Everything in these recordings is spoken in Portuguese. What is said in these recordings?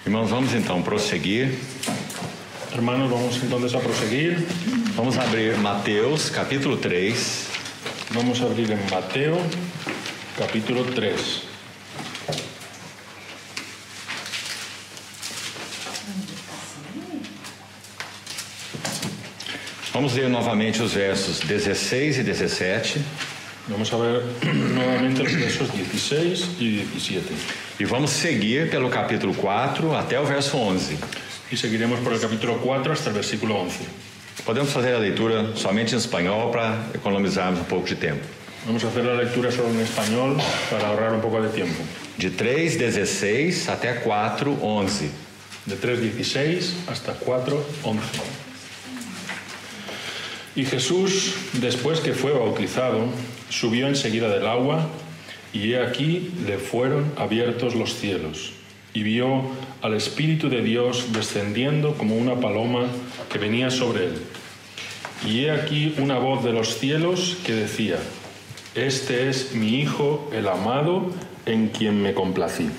Irmãos, vamos então prosseguir. Hermanos, vamos entonces a proseguir. Vamos abrir Mateus, capítulo 3. Vamos a abrir en Mateo, capítulo 3. Vamos ler novamente os versos 16 e 17. Vamos a ver nuevamente los versos 16 y 17. E vamos seguir pelo capítulo 4 até o verso 11. Y seguiremos por el capítulo 4 hasta el versículo 11. Podemos fazer a leitura somente em espanhol para economizarmos um pouco de tempo. Vamos a hacer la lectura solo en español para ahorrar un poco de tiempo. De 3:16 até 4:11. De 3:16 hasta 4:11. Y Jesús, después que fue bautizado, subió enseguida del agua, y he aquí le fueron abiertos los cielos, y vio al Espíritu de Dios descendiendo como una paloma que venía sobre él. Y he aquí una voz de los cielos que decía: Este es mi Hijo, el amado, en quien me complací.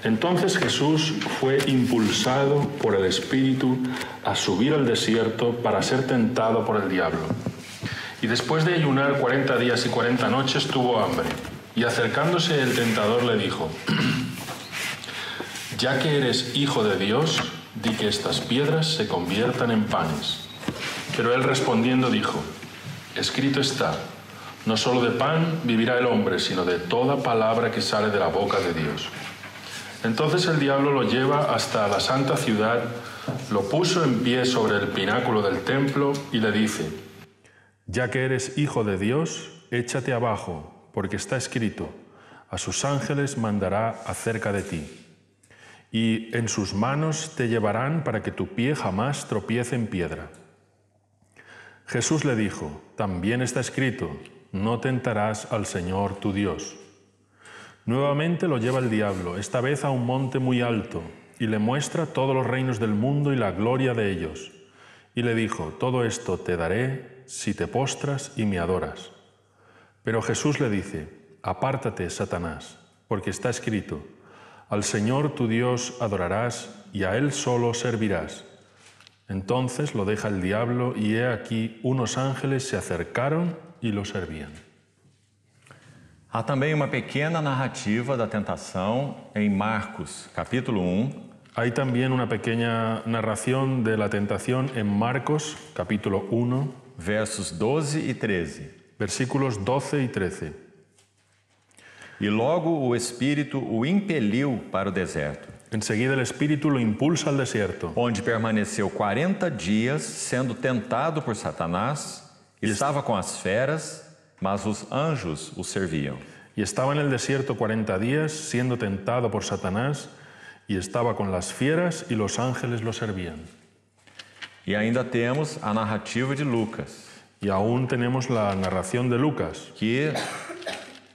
Entonces Jesús fue impulsado por el Espíritu a subir al desierto para ser tentado por el diablo. Y después de ayunar 40 días y 40 noches tuvo hambre. Y acercándose el tentador le dijo: Ya que eres Hijo de Dios, di que estas piedras se conviertan en panes. Pero él respondiendo dijo: Escrito está, no solo de pan vivirá el hombre, sino de toda palabra que sale de la boca de Dios. Entonces el diablo lo lleva hasta la santa ciudad, lo puso en pie sobre el pináculo del templo y le dice: Ya que eres Hijo de Dios, échate abajo, porque está escrito: a sus ángeles mandará acerca de ti. Y en sus manos te llevarán para que tu pie jamás tropiece en piedra. Jesús le dijo: También está escrito: no tentarás al Señor tu Dios. Nuevamente lo lleva el diablo, esta vez a un monte muy alto, y le muestra todos los reinos del mundo y la gloria de ellos. Y le dijo: Todo esto te daré si te postras y me adoras. Pero Jesús le dice: Apártate, Satanás, porque está escrito: Al Señor tu Dios adorarás y a Él solo servirás. Entonces lo deja el diablo, y he aquí unos ángeles se acercaron y lo servían. Há também uma pequena narrativa da tentação em Marcos, capítulo 1. Hay también una pequeña narración de la tentación en Marcos, capítulo 1, versos 12 e 13. Versículos 12 y 13. E logo o Espírito o impeliu para o deserto, Enseguida el Espíritu lo impulsa al desierto, onde permaneceu 40 dias sendo tentado por Satanás, estava com as feras, mas os anjos o serviam. y estaba en el desierto 40 días, siendo tentado por Satanás, y estaba con las fieras y los ángeles lo servían. E ainda temos a narrativa de Lucas, Y aún tenemos la narración de Lucas. que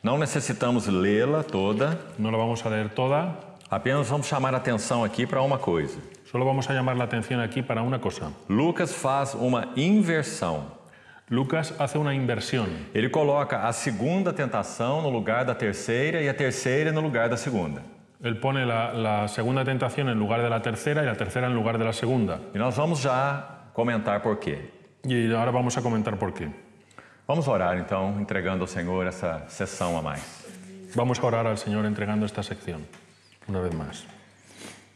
não necessitamos lê-la toda, No la vamos a leer toda, apenas vamos chamar a atenção aqui para uma coisa. solo vamos a llamar la atención aquí para una cosa. Lucas faz uma inversão. Lucas hace una inversión. Ele coloca a segunda tentação no lugar da terceira e a terceira no lugar da segunda. Él pone la segunda tentación en lugar de la tercera y la tercera en lugar de la segunda. E nós vamos já comentar por quê. Y ahora vamos a comentar por qué. Vamos orar então, entregando ao Senhor essa sessão a mais. Vamos a orar al Señor entregando esta sección, una vez más.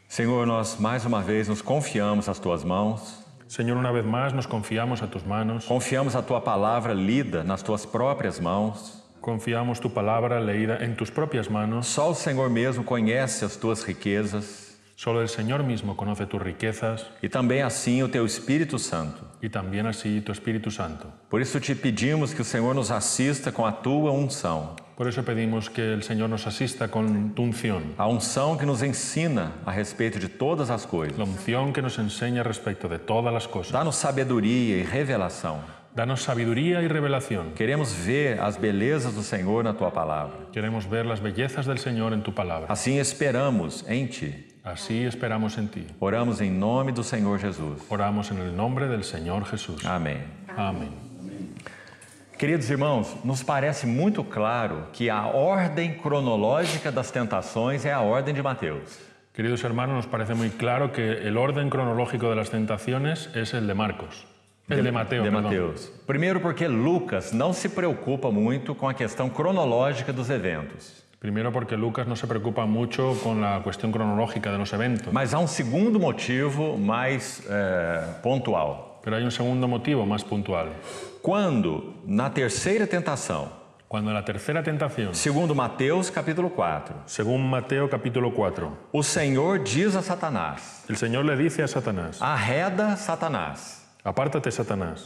Senhor, nós mais uma vez nos confiamos às Tuas mãos, Señor, una vez más nos confiamos a tus manos, confiamos a Tua palavra lida nas Tuas próprias mãos. confiamos tu palabra leída en tus propias manos. Só o Senhor mesmo conhece as Tuas riquezas Solo el Señor mismo conoce tus riquezas e também assim o Teu Espírito Santo. y también así tu Espíritu Santo. Por isso te pedimos que o Senhor nos assista com a Tua unção, Por eso pedimos que el Señor nos asista con tu unción, a unção que nos ensina a respeito de todas as coisas. la unción que nos enseña respecto de todas las cosas. Dá-nos sabedoria e revelação. Danos sabiduría y revelación. Queremos ver as belezas do Senhor na Tua palavra. Queremos ver las bellezas del Señor en tu palabra. Assim esperamos em Ti. Así esperamos en ti. Oramos em nome do Senhor Jesus. Oramos en el nombre del Señor Jesús. Amém. Amén. Queridos irmãos, nos parece muito claro que a ordem cronológica das tentações é a ordem de Mateus. Queridos hermanos, nos parece muy claro que el orden cronológico de las tentaciones es el de Marcos. El de Mateo, De perdão. Mateus. Primeiro porque Lucas não se preocupa muito com a questão cronológica dos eventos. Primero porque Lucas no se preocupa mucho con la cuestión cronológica de los eventos. Mas há um segundo motivo mais pontual. Pero hay un segundo motivo más puntual. Quando, na terceira tentação, Cuando en la tercera tentación, segundo Mateus capítulo 4, según Mateo capítulo 4, o Senhor diz a Satanás, el Señor le dice a Satanás, arreda Satanás. apártate Satanás.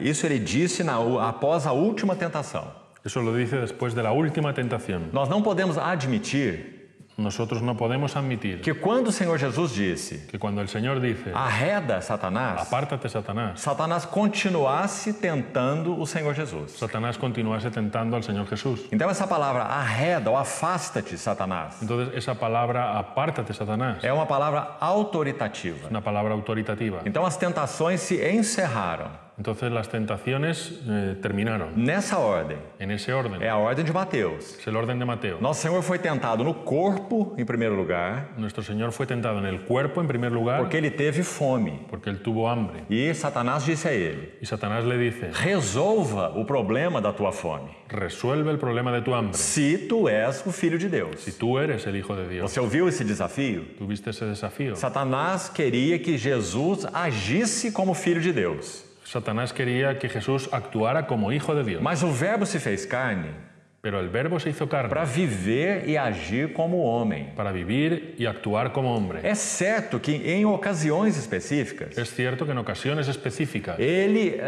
Isso ele disse após a última tentação. Eso lo dice después de la última tentación. Nós não podemos admitir Nosotros no podemos admitir que quando o Senhor Jesus disse, que cuando el Señor dice, arreda Satanás, apártate Satanás, Satanás continuasse tentando o Senhor Jesus. Satanás continuase tentando al Señor Jesús. Então essa palavra arreda ou afasta-te, Satanás, Entonces esa palabra apártate Satanás é uma palavra autoritativa. es una palabra autoritativa. Então as tentações se encerraram. Entonces las tentaciones terminaron Nessa ordem, en ese orden. é a ordem de Mateus. Es el orden de Mateo. Nosso Senhor foi tentado no corpo, em primeiro lugar, Nuestro Señor fue tentado en el cuerpo en primer lugar porque ele teve fome. porque él tuvo hambre. E Satanás disse a ele, Y Satanás le dice, resolva o problema da tua fome, resuelve el problema de tu hambre se tu és o Filho de Deus. si tú eres el Hijo de Dios. Você ouviu esse desafio? ¿Tuviste ese desafío? Satanás queria que Jesus agisse como Filho de Deus. Satanás quería que Jesús actuara como Hijo de Dios. Mas o Verbo se fez carne Pero el Verbo se hizo carne para viver e agir como homem. para vivir y actuar como hombre. É certo que em ocasiões específicas, Es cierto que en ocasiones específicas ele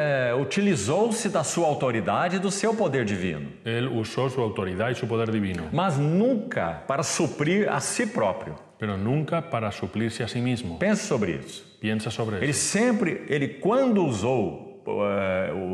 utilizou-se da sua autoridade e do seu poder divino, Él usó su autoridad y su poder divino, mas nunca para suprir a si próprio. pero nunca para suplirse a sí mismo. Pense sobre isso. Piensa sobre Ele eso. quando usou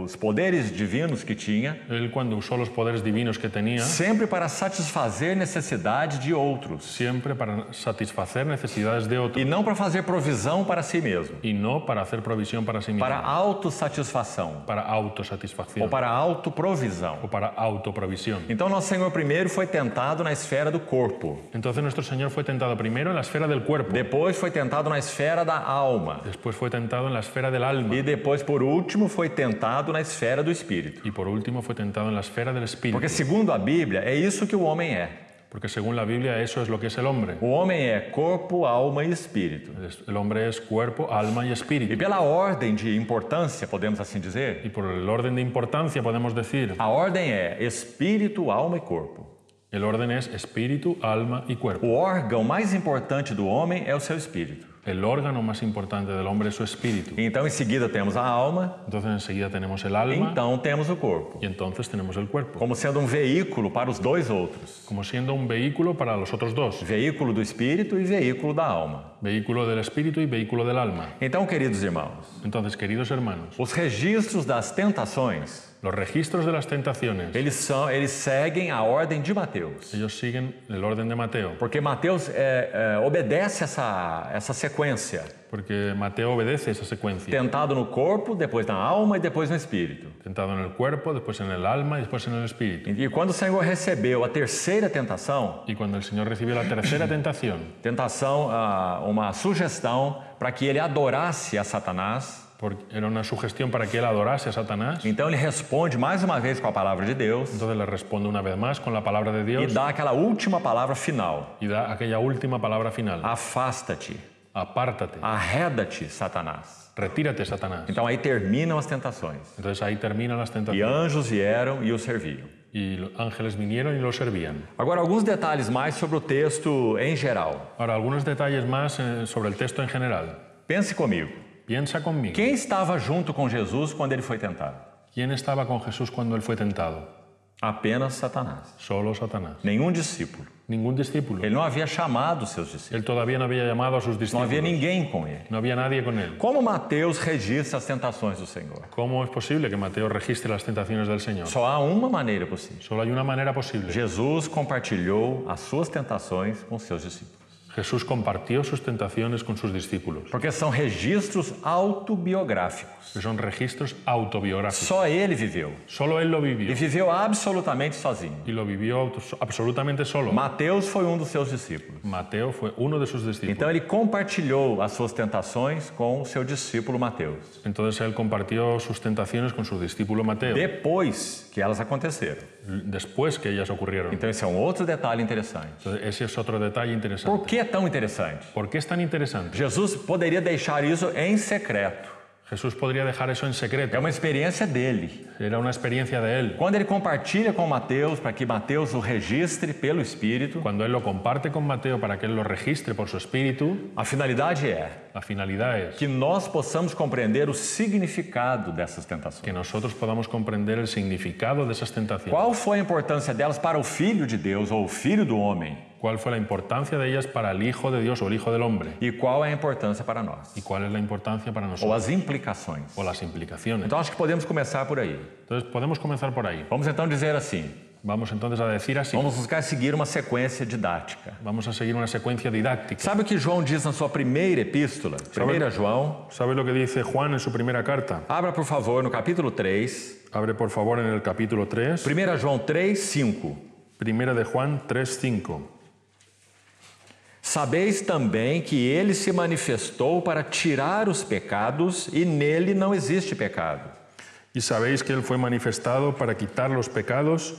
os poderes divinos que tinha, Él cuando usó los poderes divinos que tenía, sempre para satisfazer necessidade de outros siempre para satisfacer necesidades de otros e não para fazer provisão para si mesmo, y no para hacer provisión para sí mismo, para autossatisfação para ou autosatisfacción para autoprovisão. o para autoprovisión. Então nosso Senhor primeiro foi tentado na esfera do corpo, Entonces nuestro Señor fue tentado primero en la esfera del cuerpo, depois foi tentado na esfera da alma después fue tentado en la esfera del alma e depois, por último, foi tentado na esfera do espírito. y por último fue tentado en la esfera del espíritu. Porque segundo a Bíblia, é isso que o homem é. Porque según la Biblia eso es lo que es el hombre. O homem é corpo, alma e espírito. El hombre es cuerpo, alma y E espíritu. pela ordem de importância, podemos assim dizer, Y por el orden de importancia podemos decir, a ordem é espírito, alma e corpo. el orden es espíritu, alma y cuerpo. O órgão mais importante do homem é o seu espírito. El órgano más importante del hombre es su espíritu. Então, em seguida, temos a alma, Entonces enseguida tenemos el alma então temos o corpo, y entonces tenemos el cuerpo, como sendo um veículo para os dois outros. como siendo un vehículo para los otros dos, Veículo do espírito e veículo da alma. vehículo del espíritu y vehículo del alma. Então, queridos irmãos, Entonces, queridos hermanos, os registros das tentações, los registros de las tentaciones, eles seguem a ordem de Mateus. ellos siguen el orden de Mateo, Porque Mateus obedece essa sequência. porque Mateo obedece esa secuencia. Tentado no corpo, depois na alma e depois no espírito. Tentado en el cuerpo, después en el alma y después en el espíritu. E quando o Senhor recebeu a terceira tentação, Y cuando el Señor recibió la tercera tentação, uma sugestão para que ele adorasse a Satanás, porque era una sugestión para que él adorase a Satanás, então ele responde mais uma vez com a palavra de Deus entonces le responde una vez más con la palabra de e Dios dá aquela última palavra final. y da aquella última palabra final. Afasta-te, Apártate, arreda-te, Satanás. retírate, Satanás. Então aí terminam as tentações. Entonces ahí terminan las E tentaciones. anjos vieram e o serviam. Y los ángeles vinieron y lo servían. Agora, alguns detalhes mais sobre o texto em geral. Ahora, algunos detalles más sobre el texto en general. Pense comigo. Piensa conmigo. Quem estava junto com Jesus quando ele foi tentado? ¿Quién estaba con Jesús cuando él fue tentado? Apenas Satanás. Solo Satanás. Nenhum discípulo. Ningún discípulo. Ele não havia chamado os seus discípulos. Él todavía no había llamado a sus Não discípulos. havia ninguém com ele. No había nadie con él. Como Mateus registra as tentações do Senhor? ¿Cómo es posible que Mateo registre las tentaciones del Señor? Só há uma maneira possível. Solo hay una manera posible. Jesus compartilhou as suas tentações com os seus discípulos. Jesús compartió sus tentaciones con sus discípulos, porque são registros autobiográficos. que son registros autobiográficos. Só ele viveu. Solo él lo E vivió viveu absolutamente sozinho. y lo vivió absolutamente solo. Mateus foi um dos seus discípulos. Mateo fue uno de sus discípulos. Então ele compartilhou as suas tentações com o seu discípulo Mateus. Entonces él compartió sus tentaciones con su discípulo Mateo, Depois que elas aconteceram. después que ellas ocurrieron. Então esse é um outro detalhe interessante. Entonces, ese es otro detalle Por interesante. que é tão interessante? ¿Por qué es tan interesante? Jesus poderia deixar isso em secreto. Jesús podría dejar eso en É secreto. uma experiência dele. Era una experiencia de él. Quando ele compartilha com Mateus, para que Mateus o registre pelo Espírito, Cuando él lo comparte con Mateo para que él lo registre por su espíritu, a finalidade é la finalidad es que nós possamos compreender o significado dessas tentações. que nosotros podamos comprender el significado de esas tentaciones. Qual foi a importância delas para o Filho de Deus ou o Filho do homem? ¿Cuál fue la importancia de ellas para el Hijo de Dios o el Hijo del Hombre? E qual é a importância para nós? ¿Y cuál es la importancia para Ou nosotros? as implicações. O las implicaciones. Então acho que podemos começar por aí. Entonces podemos comenzar por ahí. Vamos então dizer assim. Vamos entonces a decir así. Vamos buscar seguir uma sequência didática. Vamos a seguir una secuencia didáctica. Sabe o que João diz na sua primeira epístola? 1 João. ¿Sabe lo que dice Juan en su primera carta? Abra, por favor, no capítulo 3. Abre por favor en el capítulo 3. 1 João 3, 5. Primera de Juan 3:5. Sabeis também que ele se manifestou para tirar os pecados e nele não existe pecado. Y sabéis que él fue manifestado para quitar los pecados,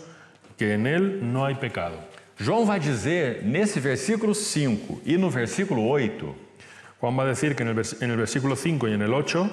que en él no hay pecado. João vai dizer nesse versículo 5 e no versículo 8 Juan va a decir que en el versículo 5 y en el 8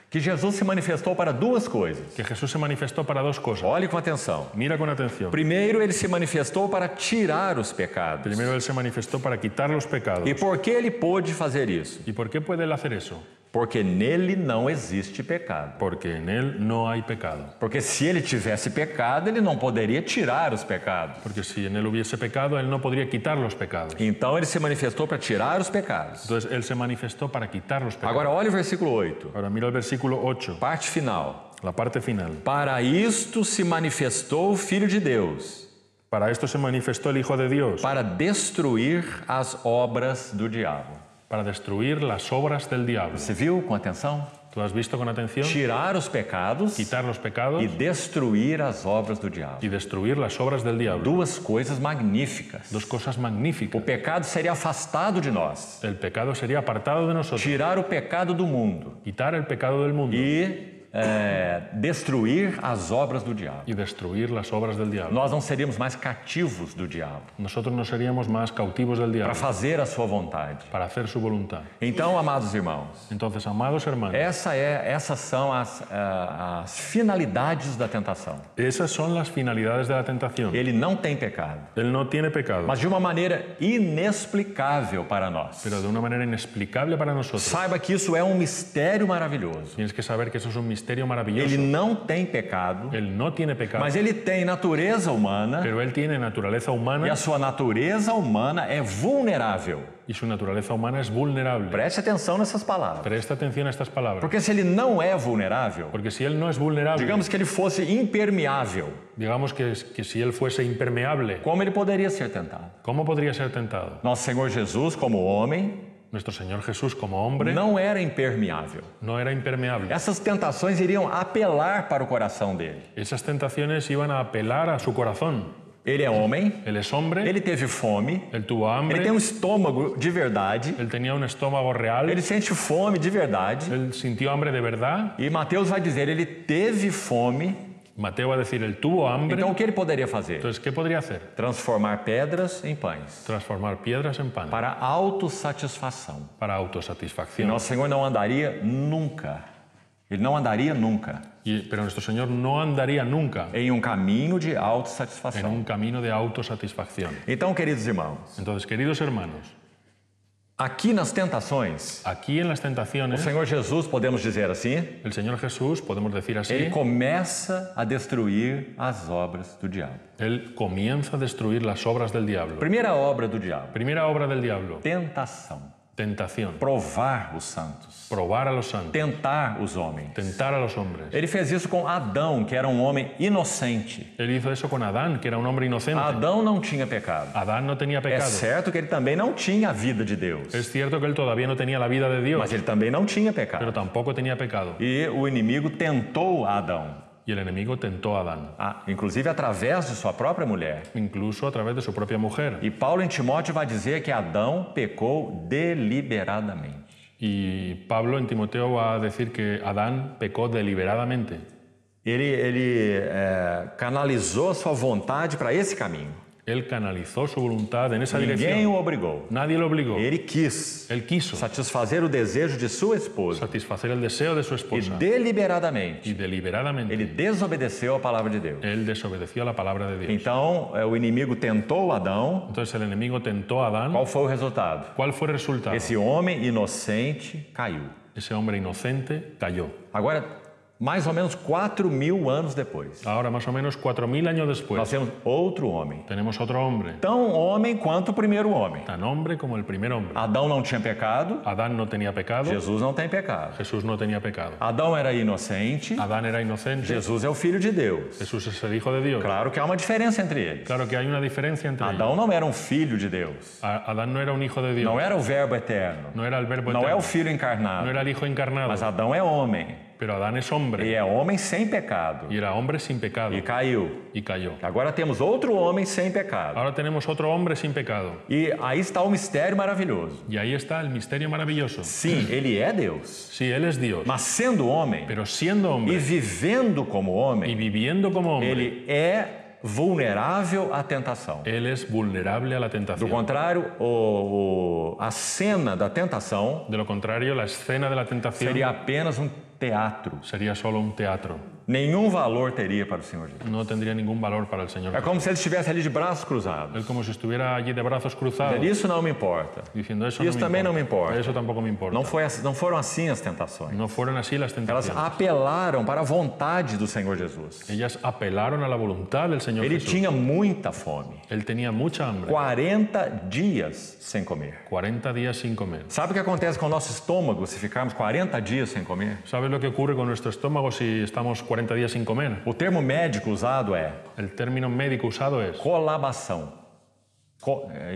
que Jesus se manifestou para duas coisas. que Jesús se manifestó para dos cosas. Olhe com atenção. Mira con atención. Primeiro, ele se manifestou para tirar os pecados. Primero él se manifestó para quitar los pecados. E por que ele pôde fazer isso? ¿Y por qué puede él hacer eso? Porque nele não existe pecado. Porque en él no hay pecado. Porque se ele tivesse pecado, ele não poderia tirar os pecados. Porque si en él hubiese pecado, él no podría quitar los pecados. Então ele se manifestou para tirar os pecados. Entonces él se manifestó para quitar los pecados. Agora olhe o versículo 8, Ahora mira el versículo 8, parte final. la parte final. Para isto se manifestou o Filho de Deus, Para esto se manifestó el Hijo de Dios, para destruir as obras do diabo. para destruir las obras del diablo. Você viu com atenção? ¿Tú has visto con atención? Tirar os pecados Quitar los pecados e destruir as obras do diabo. y destruir las obras del diablo. Duas coisas magníficas. Dos cosas O magníficas. pecado seria afastado de nós. El pecado sería apartado de nosotros. Tirar o pecado do mundo Quitar el pecado del mundo e destruir as obras do diabo. y destruir las obras del diablo. Nós não seríamos mais cativos do diabo Nosotros no seríamos más cautivos del para diablo fazer a sua vontade. para hacer su voluntad. Então, amados irmãos, Entonces, amados hermanos, essas são as finalidades da tentação. esas son las finalidades de la tentación. Ele não tem pecado, Él no tiene pecado, mas de uma maneira inexplicável para nós. pero de una manera inexplicable para nosotros. Saiba que isso é um mistério maravilhoso. Tienes que saber que eso es un misterio Ele maravilloso. não tem pecado, Él no tiene pecado, mas ele tem natureza humana pero él tiene naturaleza e humana a sua natureza humana é vulnerável. y su naturaleza humana es vulnerable. Preste atenção nessas palavras. Presta atención a estas palabras, Porque se ele não é vulnerável, porque si él no es vulnerable, digamos que ele fosse impermeável, digamos que si él fuese impermeable, como ele poderia ser tentado? ¿cómo podría ser tentado? Nosso Senhor Jesus, como homem, Nuestro Señor Jesús como hombre não era impermeável. no era impermeable. Essas tentações iriam apelar para o coração dele. Esas tentaciones iban a apelar a su corazón. Ele é homem, Él es hombre, ele teve fome, él tuvo ele hambre, tem um estômago de verdade, él tenía un estómago real, ele sente fome de verdade. él sintió hambre de verdad. E Mateus vai dizer, ele teve fome. Mateo va a decir, él tuvo hambre. Então o que ele poderia fazer? Entonces, ¿qué podría hacer? Transformar pedras em pães Transformar piedras en pan para autossatisfação. para E autosatisfacción. nosso Senhor não andaria nunca. Ele não andaria nunca Pero nuestro Señor no andaría nunca em um caminho de en autossatisfação. un camino de autosatisfacción. Então, queridos irmãos, Entonces, queridos hermanos, aqui nas tentações, aquí en las o tentaciones, Senhor Jesus, podemos dizer assim, el Señor Jesús, podemos decir así, ele começa a destruir as obras do diabo. Él comienza a destruir las obras del diablo. Primeira obra do diabo, Primera obra del diablo, tentação. Tentación. provar os santos, Probar a los santos. tentar os homens. Tentar a los hombres. Ele fez isso com Adão, que era um homem inocente. Él hizo eso con Adán, que era un hombre inocente. Adão não tinha pecado. Adán no tenía É pecado. certo que ele também não tinha a vida de Deus, Es cierto que él todavía no tenía la vida de Dios, mas ele também não tinha pero pecado. tampoco tenía pecado. E o inimigo tentou Adão, Y el enemigo tentó a Adán, inclusive através de sua própria mulher. incluso a través de su propia mujer. E Paulo em Timóteo vai dizer que Adão pecou deliberadamente. Y Pablo en Timoteo va a decir que Adán pecó deliberadamente. Ele canalizou sua vontade para esse caminho. Él canalizó su voluntad en esa Ninguém dirección. o obrigou. Nadie lo obligó. Ele quis Él quiso satisfazer o desejo de sua esposa. satisfacer el deseo de su E esposa. deliberadamente Y deliberadamente ele desobedeceu a palavra de Deus. él desobedeció a la palabra de Dios. Então, o inimigo tentou Adão. Entonces el enemigo tentó a Adán. Qual foi o resultado? ¿Cuál fue el resultado? Esse homem inocente caiu. Ese hombre inocente cayó. Agora, mais ou menos 4.000 anos depois, Ahora, más o menos 4000 años nós después, temos outro homem. tenemos otro hombre, Tão homem quanto o primeiro homem. tan hombre como el primer hombre. Adão não tinha pecado, Adán no tenía pecado, Jesus não tem pecado. Jesús no tenía pecado. Adão era inocente, Adán era inocente, Jesus é o Filho de Deus. Jesús es el Hijo de Dios. Claro que há uma diferença entre eles. Claro que hay una diferencia entre ellos. Adão não era um filho de Deus, Adán no era un hijo de Dios, não era o Verbo eterno, no era el verbo não é eterno, o Filho no encarnado, era el Hijo encarnado, mas Adão é homem, pero Adán es e hombre é homem sem pecado, y era hombre sin pecado e caiu. y cayó. Agora temos outro homem sem pecado. Ahora tenemos otro hombre sin pecado E aí está o mistério maravilhoso. y ahí está el misterio maravilloso. Sim, ele é Deus, Sí, él es Dios, mas sendo homem pero siendo e hombre vivendo como y homem, viviendo como hombre, ele é vulnerável à tentação. él es vulnerable a la Do tentación. contrário, a cena da tentação De lo contrario, la escena de la tentación seria apenas um teatro. sería solo un teatro. Nenhum valor teria para o Senhor Jesus. No tendría ningún valor para el Señor. É como se ele estivesse ali de braços cruzados. Él como si estuviera allí de brazos cruzados, Isso não me importa. diciendo eso, Isso também não me importa. Eso tampoco me importa. Não foram assim as tentações. No fueron así las Elas tentaciones. apelaram para a vontade do Senhor Jesus. Ellas apelaron a la voluntad del Señor Ele Jesús. tinha muita fome. Él tenía mucha hambre. 40 dias sem comer. 40 días sin comer. Sabe o que acontece com o nosso estômago se ficarmos 40 dias sem comer? ¿Sabes lo que ocurre con nuestro estómago si estamos 40 días sin comer? O termo médico usado é El término médico usado es colabação,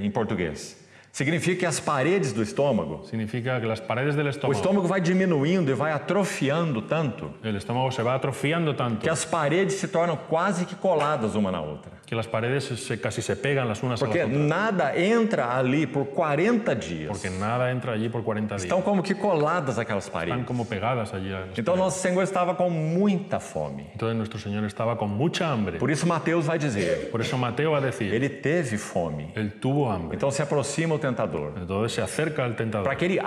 em português. Significa que as paredes do estômago, significa que las paredes del o estómago, estômago vai diminuindo e vai atrofiando tanto el estómago se va atrofiando tanto que as paredes se tornam quase que coladas uma na outra. que las paredes casi se pegan las unas a Porque las otras. nada entra ali por 40 dias. Porque nada entra allí por 40 días. Estão como que coladas aquelas Están paredes. como pegadas allí. a las Então paredes. nosso Senhor estava com muita fome. Entonces nuestro Señor estaba con mucha hambre. Por isso Mateus vai dizer, Por eso Mateo va a decir, ele teve fome. él tuvo hambre. Então se aproxima o tentador, Entonces se acerca al tentador para que ele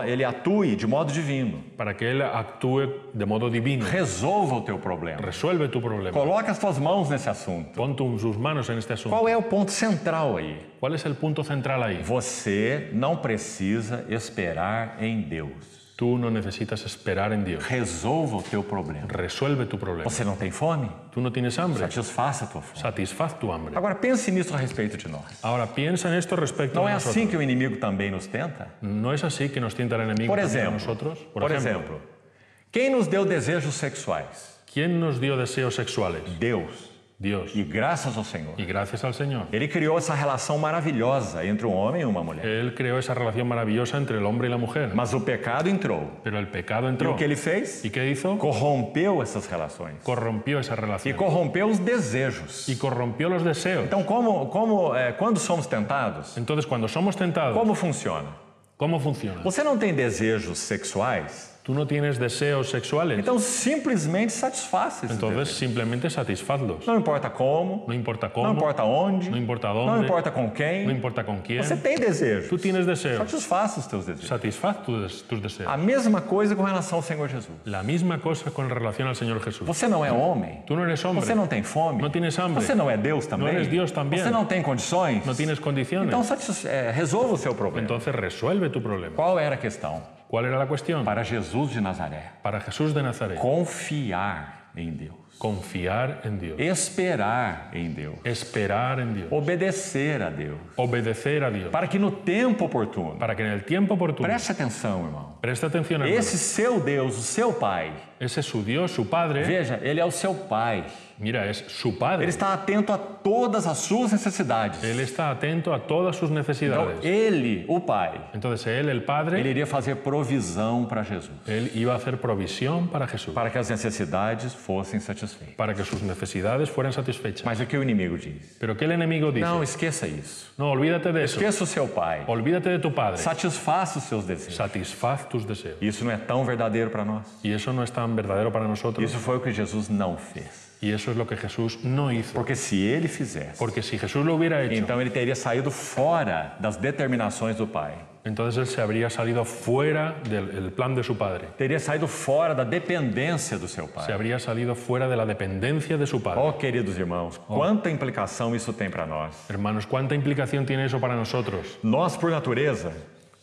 ele atue de modo divino. para que él actúe de modo divino. Resolva o teu problema. Resuelve tu problema. Coloca as tuas mãos nesse assunto. Pon sus manos en este asunto. Qual é o ponto central aí? ¿Cuál es el punto central ahí? Você não precisa esperar em Deus. Tú no necesitas esperar en Dios. Resolva o teu problema. Resuelve tu problema. Você não tem fome? Tú no tienes hambre. Satisfaça a tua fome. Satisfaz tu hambre. Agora pense nisso a respeito de nós. Ahora piensa en esto respecto Não a é nosotros. assim que o inimigo também nos tenta? ¿No es así que nos tienta el enemigo Por también a exemplo, nosotros? por exemplo, quem nos deu desejos sexuais? ¿quién nos dio deseos sexuales? Deus. Dios. E graças ao Senhor. Y gracias al Señor. Ele criou essa relação maravilhosa entre um homem e uma mulher. Él creó esa relación maravillosa entre el hombre y la mujer. Mas o pecado entrou. Pero el pecado E entró. o que ele fez? ¿Y qué hizo? Corrompeu essas relações. Corrompió esa E relación. corrompeu os desejos. Y corrompió los deseos. Então, quando somos tentados, Entonces, cuando somos tentados, como funciona? ¿cómo funciona? Você não tem desejos sexuais? ¿Tú no tienes deseos sexuales? Então, simplesmente satisfaça esses Entonces, desejos. simplemente satisfazlos. Não importa como, No importa cómo, não importa onde, no importa não dónde, importa com quem. no importa con quién. Você tem desejos. Tú tienes deseos. Satisfaça os teus desejos. Satisfaz tus deseos. A mesma coisa com relação ao Senhor Jesus. La misma cosa con relación al Señor Jesús. Você não é homem? Tú no eres hombre. Você não tem fome? No tienes hambre. Você não é Deus também? No eres Dios también. Você não tem condições? No tienes condiciones. Então resolva o seu problema. Entonces resuelve tu problema. Qual era a questão? ¿Cuál era la cuestión? Para Jesus de Nazaré, Para Jesús de Nazaret. confiar em Deus. Confiar en Dios. Esperar em Deus. Esperar en Dios. Obedecer a Deus. Obedecer a Dios. Para que no tempo oportuno, Para que en el tiempo oportuno, preste atenção, irmão, presta atención, hermano, esse seu Deus, o seu Pai, ese es su Dios, su Padre, veja, Ele é o seu Pai. mira, es su Padre. Ele está atento a todas as suas necessidades. Él está atento a todas sus Então, necesidades. Ele, o Pai, Entonces él, el Padre, Ele iria fazer provisão para Jesus, él iba a hacer provisión para Jesús, para que as necessidades fossem satisfeitas. para que sus necesidades fueran satisfechas. Mas o que o inimigo diz? Pero ¿qué el enemigo dice? Não, esqueça isso. No, olvídate de eso. Esqueça o seu Pai. Olvídate de tu Padre. Satisfaça os seus desejos. Satisfaz tus deseos. Isso não é tão verdadeiro para nós? Y eso no es tan verdadero para nosotros. Isso foi o que Jesus não fez. Y eso es lo que Jesús no hizo. Porque se Ele fizesse, Porque si Jesús lo hubiera hecho, então Ele teria saído fora das determinações do Pai. entonces él se habría salido fuera del plan de su Padre. Teria saído fora da dependência do seu Se Pai. habría salido fuera de la dependencia de su Padre. Oh, queridos irmãos, quanta implicação isso tem para nós. Hermanos, ¿cuánta implicación tiene eso para nosotros? Nós, por natureza,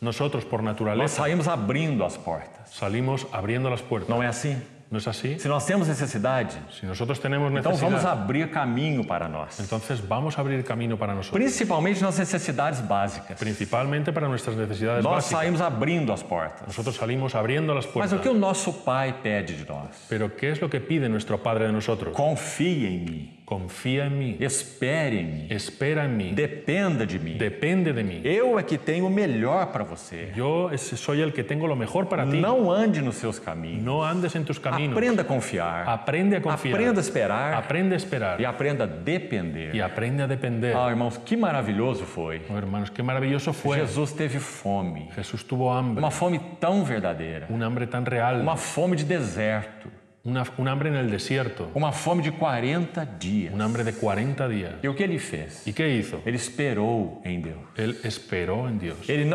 Nosotros, por nós naturaleza, saímos abrindo as portas. salimos abriendo las puertas. Não é assim? ¿No es así? Se nós temos necessidade, Si nosotros tenemos então vamos necesidad, abrir caminho para nós. entonces vamos a abrir camino para nosotros. Principalmente nas necessidades básicas. Principalmente para nuestras necesidades Nós básicas. saímos abrindo as portas. Nosotros salimos abriendo las Mas puertas. o que o nosso Pai pede de nós? Pero ¿qué es lo que pide nuestro Padre de nosotros? Confie em mim. Confía en mí. Espere em mim. Espera en mí. Dependa de mim. Depende de mí. Eu é que tenho o melhor para você. Yo soy el que tengo lo mejor para ti. Não ande nos seus caminhos. No andes en tus caminos. Aprenda a confiar. Aprende a confiar. Aprenda a esperar. Aprende a esperar. E aprenda a depender. Y aprende a depender. Ah, irmãos, que maravilhoso foi. Oh, hermanos, qué maravilloso fue. Jesus teve fome. Jesús tuvo hambre. Uma fome tão verdadeira. Un hambre tan real. Uma fome de deserto. Un hambre en el desierto. Uma fome de 40 dias. Un hambre de 40 días. E o que ele fez? ¿Y qué hizo? Ele esperou em Deus. Él esperó en Dios. Ele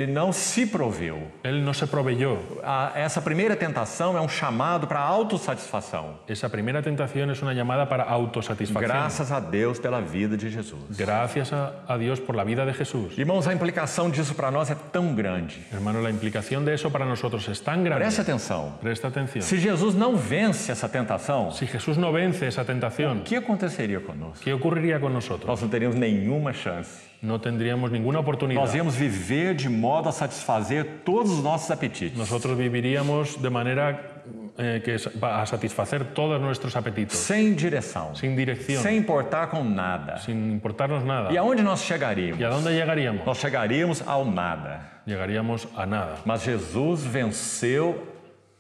não se proveu. Él no se proveyó. Essa primeira tentação é um chamado para autossatisfação. Esa primera tentación es una llamada para autosatisfacción. Graças a Deus pela vida de Jesus. Gracias a Dios por la vida de Jesús. Irmãos, a implicação disso para nós é tão grande. Hermano, la implicación de eso para nosotros es tan grande. Preste atenção. Presta atención. Se Jesus não vence essa tentação, Si Jesús no vence esa o tentación, que aconteceria conosco? ¿qué ocurriría con nosotros? Nós não teríamos nenhuma chance. No tendríamos ninguna oportunidad. Nós íamos viver de modo a satisfazer todos os nossos apetites. Nosotros viviríamos de manera que va a satisfacer todos nuestros apetitos, Sem direção. sin dirección, Sem importar com nada. sin importarnos nada. E aonde nós chegaríamos? ¿Y a dónde llegaríamos? Nós chegaríamos ao nada. Llegaríamos a nada. Mas Jesus venceu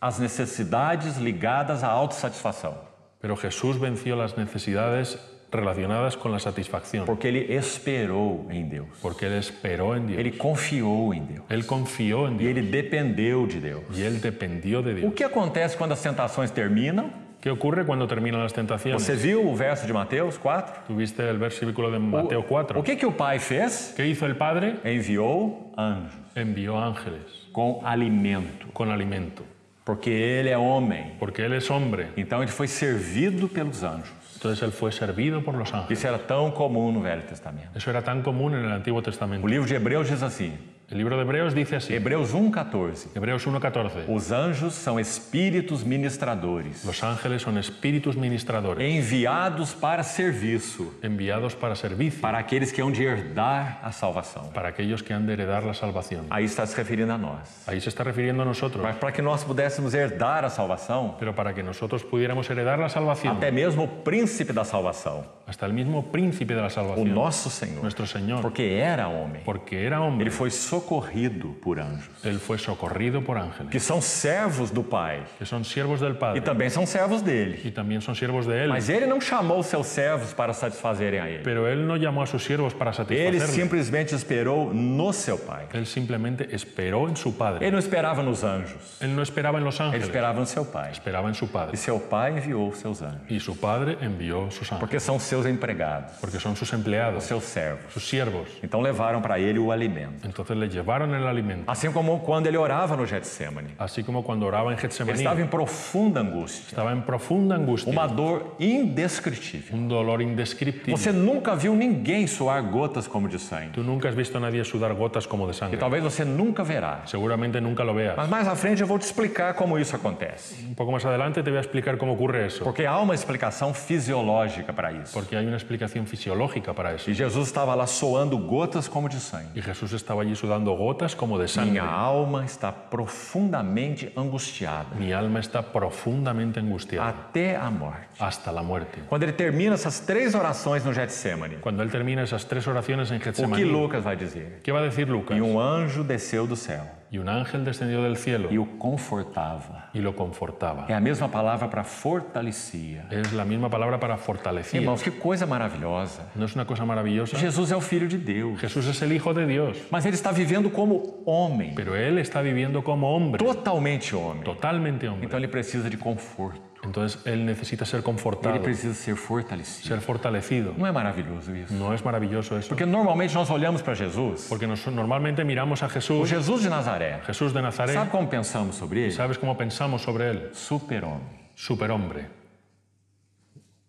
as necessidades ligadas à autossatisfação. Pero Jesús venció las necesidades relacionadas con la satisfacción, Porque ele esperou em Deus. porque Él esperó en Dios. Ele confiou em Deus. Él confió en E Dios ele dependeu de Deus. y Él dependió de O Dios. que acontece quando as tentações terminam? ¿Qué ocurre cuando terminan las tentaciones? Você viu o verso de Mateus 4? Tuviste el versículo de Mateo 4. O que o pai fez? ¿Qué hizo el Padre? Enviou anjos Envió ángeles com alimento. con alimento, Porque ele é homem. porque Él es hombre. Então ele foi servido pelos anjos. Entonces Él fue servido por los ángeles. Isso era tão comum no Velho Testamento. Eso era tan común en el Antiguo O Testamento. livro de Hebreus diz assim, El libro de Hebreos dice así, Hebreus 1:14. Hebreos 1:14, Os anjos são espíritos ministradores, los ángeles son espíritus ministradores, enviados para serviço, enviados para servicio, para aqueles que hão de herdar a salvação. para aquellos que han de heredar la salvación. Aí está se referindo a nós. Ahí se está refiriendo a nosotros. Mas para que nós pudéssemos herdar a salvação, Pero para que nosotros pudiéramos heredar la salvación, até mesmo o príncipe da salvação, hasta el mismo príncipe de la o salvación, nosso Senhor, nuestro Señor, porque era homem, porque era hombre, ele foi socorrido por anjos, Él fue socorrido por ángeles, que são servos do Pai que son siervos del e Padre também são servos dele. y también son siervos de Él. Mas ele não chamou os seus servos para satisfazerem a ele. Pero Él no llamó a sus siervos para Ele satisfacerle. simplesmente esperou no seu Pai. Él simplemente esperó en su Padre. Ele não esperava nos anjos, Él no esperaba en los ele ángeles, esperava no seu Pai. esperaba en su E Padre. seu Pai enviou os seus anjos, Y su Padre envió sus ángeles, porque são seus empregados, porque son sus empleados, seus servos. sus siervos. Então levaram para ele o alimento. Entonces le llevaron el alimento. Assim como quando ele orava no Getsemane. Así como cuando oraba en Ele Getsemaní. estava em profunda angústia, Estaba en profunda angustia. uma dor indescritível. Un dolor indescriptible. Você nunca viu ninguém suar gotas como de sangue. Tú nunca has visto a nadie sudar gotas como de E sangre. talvez você nunca verá. Seguramente nunca lo veas. Mas mais à frente eu vou te explicar como isso acontece. Un poco más adelante te voy a explicar cómo ocurre eso. Porque há uma explicação fisiológica para isso. Porque hay una explicación fisiológica para eso. E Jesus estava lá soando gotas como de sangue. Y Jesús estaba allí sudando gotas como de sangre. Minha alma está profundamente angustiada, Mi alma está profundamente angustiada até a morte. hasta la muerte. Quando ele termina essas 3 orações no Getsemane, Cuando él termina esas 3 oraciones en o que Getsemaní, Lucas vai dizer? ¿qué va a decir Lucas? E um anjo desceu do céu Y un ángel descendió del cielo e o confortava. y lo confortaba. É a mesma palavra para fortalecia. Es la misma palabra para fortalecer. Irmãos, que coisa maravilhosa. ¿No es una cosa maravillosa? Jesus é o Filho de Deus, Jesús es el Hijo de Dios, mas ele está vivendo como homem, pero él está viviendo como hombre, totalmente homem. totalmente hombre. Então ele precisa de conforto, Entonces él necesita ser ele confortado, precisa ser fortalecido. ser fortalecido. Não é maravilhoso isso? ¿No es maravilloso eso? Porque normalmente nós olhamos para Jesus, Porque normalmente miramos a o Jesús, Jesus de Nazaré. Jesús de Nazaret, Sabe como pensamos sobre ele? ¿sabes cómo pensamos sobre él? Super-homem. Superhombre.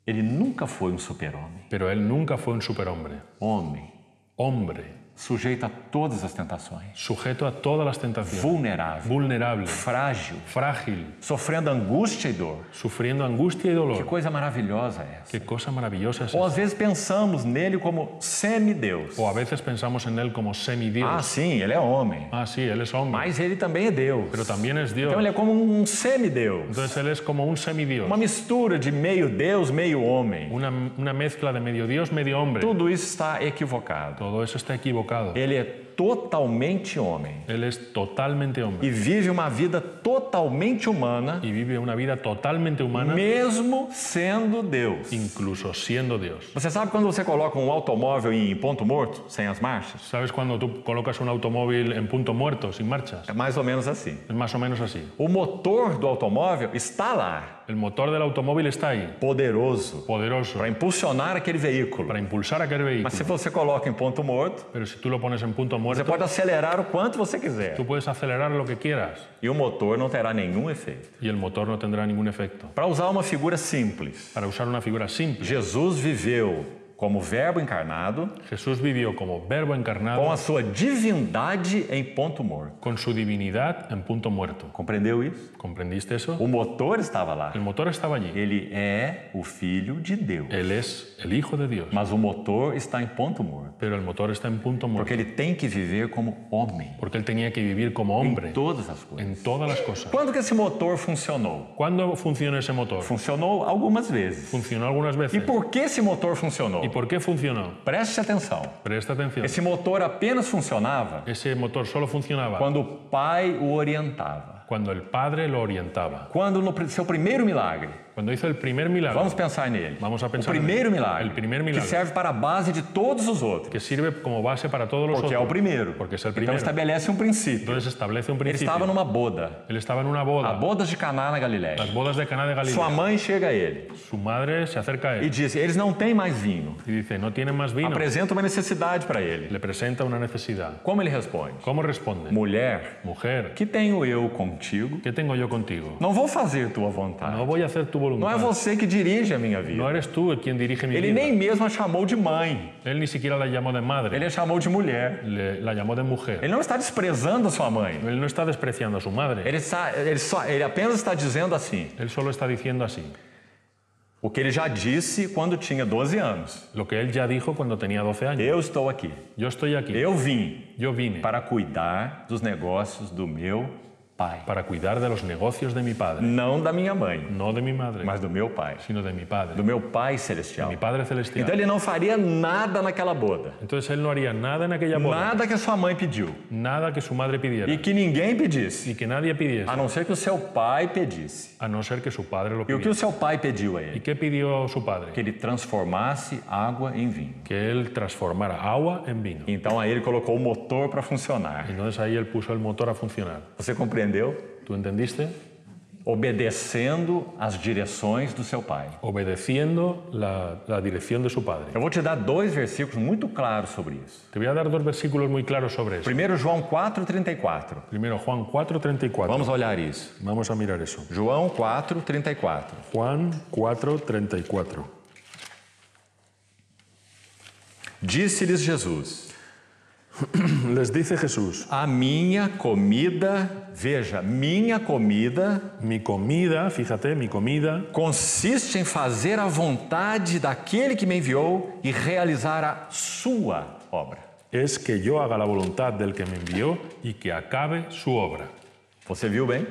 Ele nunca foi um super-homem. Pero él nunca fue un superhombre. Homem, Hombre, sujeito a todas as tentações, sujeto a todas las tentaciones, vulnerável, vulnerable, frágil, frágil, sofrendo angústia e dor. sufriendo angustia y Que dolor. coisa maravilhosa é essa? Qué cosa maravillosa es Ou esa. às vezes pensamos nele como semideus. O a veces pensamos en él como semidios. Ah, sim, ele é homem, Ah, sí, él es hombre, mas ele também é Deus. pero también es Dios. Então ele é como um semideus, Entonces él es como un semidios, uma mistura de meio Deus, meio homem. una mezcla de medio Dios, medio hombre. Tudo isso está equivocado. Todo eso está equivocado. Ele é totalmente homem Él es totalmente hombre e vive uma vida totalmente humana, y vive una vida totalmente humana, mesmo sendo Deus. incluso siendo Dios. Você sabe quando você coloca um automóvel em ponto morto, sem as marchas? ¿Sabes cuando tú colocas un automóvil en punto muerto, sin marchas? É mais ou menos assim. Es más o menos así. O motor do automóvel está lá, El motor del automóvil está ahí, poderoso, poderoso, para impulsionar aquele veículo. para impulsar aquel Mas se vehículo. você coloca em ponto morto, Pero si tú lo pones en punto você muerto, pode acelerar o quanto você quiser tú puedes acelerar lo que quieras e o motor não terá nenhum efeito. y el motor no tendrá ningún efecto. Para usar uma figura simples, Para usar una figura simple, Jesus viveu como verbo encarnado, Jesús vivió como verbo com encarnado a sua divindade em ponto morto. con su divinidad en punto muerto. Compreendeu isso? ¿Comprendiste eso? O motor estava lá. El motor estaba allí. Ele é o Filho de Deus. Él es el Hijo de Dios, Mas o motor está em ponto morto. pero el motor está en punto muerto. Porque ele tem que viver como homem Porque él tenía que vivir como hombre em todas as coisas. en todas las cosas. Quando que esse motor funcionou? ¿Cuándo funcionó ese motor? Funcionou algumas vezes. Funcionó algunas E veces. por que esse motor funcionou? ¿Y por qué funcionó? Preste atenção. Presta atención. Esse motor apenas funcionava Ese motor solo funcionaba quando o pai o orientava. cuando el Padre lo orientaba. Quando no seu primeiro milagre, Cuando hizo el primer milagro, vamos pensar nele. Vamos a O pensar primeiro en él. milagre, El primer que milagro, serve para a base de todos os outros, que sirve como base para todos los porque é o otros. primeiro. Porque es el Então primero. estabelece um princípio. Entonces establece un Ele principio. estava numa boda, Él estaba en una a boda, bodas de Caná na Galiléia. las bodas de Caná de Sua Galilea. mãe chega a ele Su madre se acerca a e él diz: eles não têm mais vinho. y dice, no tienen más vino. Apresenta uma necessidade para ele. Le presenta una necesidad. Como ele responde? ¿Cómo responde? Mulher, Mujer, que tenho eu contigo? ¿qué tengo yo contigo? Não vou fazer tua vontade. No voy a hacer tu Não é voluntad. você que dirige a minha No vida. eres tú quien dirige mi Ele vida. nem mesmo a chamou de mãe. Él ni siquiera la llamó de madre, Ele a chamou de mulher. la llamó de mujer. Ele não está desprezando a sua mãe. Él no está despreciando a su madre. Ele apenas está dizendo assim, Él solo está diciendo así, o que ele já disse quando tinha 12 anos. lo que él ya dijo cuando tenía 12 años. Eu estou aqui. Yo estoy aquí, Eu vim yo vine para cuidar dos negócios do meu pai. para cuidar de los negocios de mi padre, Não da minha mãe, no de mi madre, mas do meu pai. sino de mi padre, Do meu pai celestial. mi Padre Celestial. Então ele não faria nada naquela boda. Entonces él no haría nada en aquella boda, Nada que sua mãe pediu. nada que su madre pidiera E que ninguém pedisse. y que nadie pidiese, A não ser que o seu pai pedisse. a no ser que su padre lo E o que o pidiera. seu pai pediu a ¿Y ele? qué pidió su Que padre? ele transformasse água em vinho. Que él transformara agua en vino. Então aí ele colocou o motor para funcionar. Entonces ahí él puso el motor a funcionar. Você compreendeu? ¿Tú entendiste? obedecendo as direções do seu pai. obedeciendo la dirección de su padre. Eu vou te dar 2 versículos muito claros sobre isso. Te voy a dar 2 versículos muy claros sobre eso. 1 João 4:34. Primero, Juan 4:34. Vamos olhar isso. Vamos a mirar eso. João 4:34. Juan 4:34. Disse-lhes Jesus: Les dice Jesús, a minha comida, veja, minha comida mi comida, fíjate, mi comida consiste em fazer a vontade daquele que me enviou e realizar a sua obra. es que yo haga la voluntad del que me envió y que acabe su obra. Você viu bem?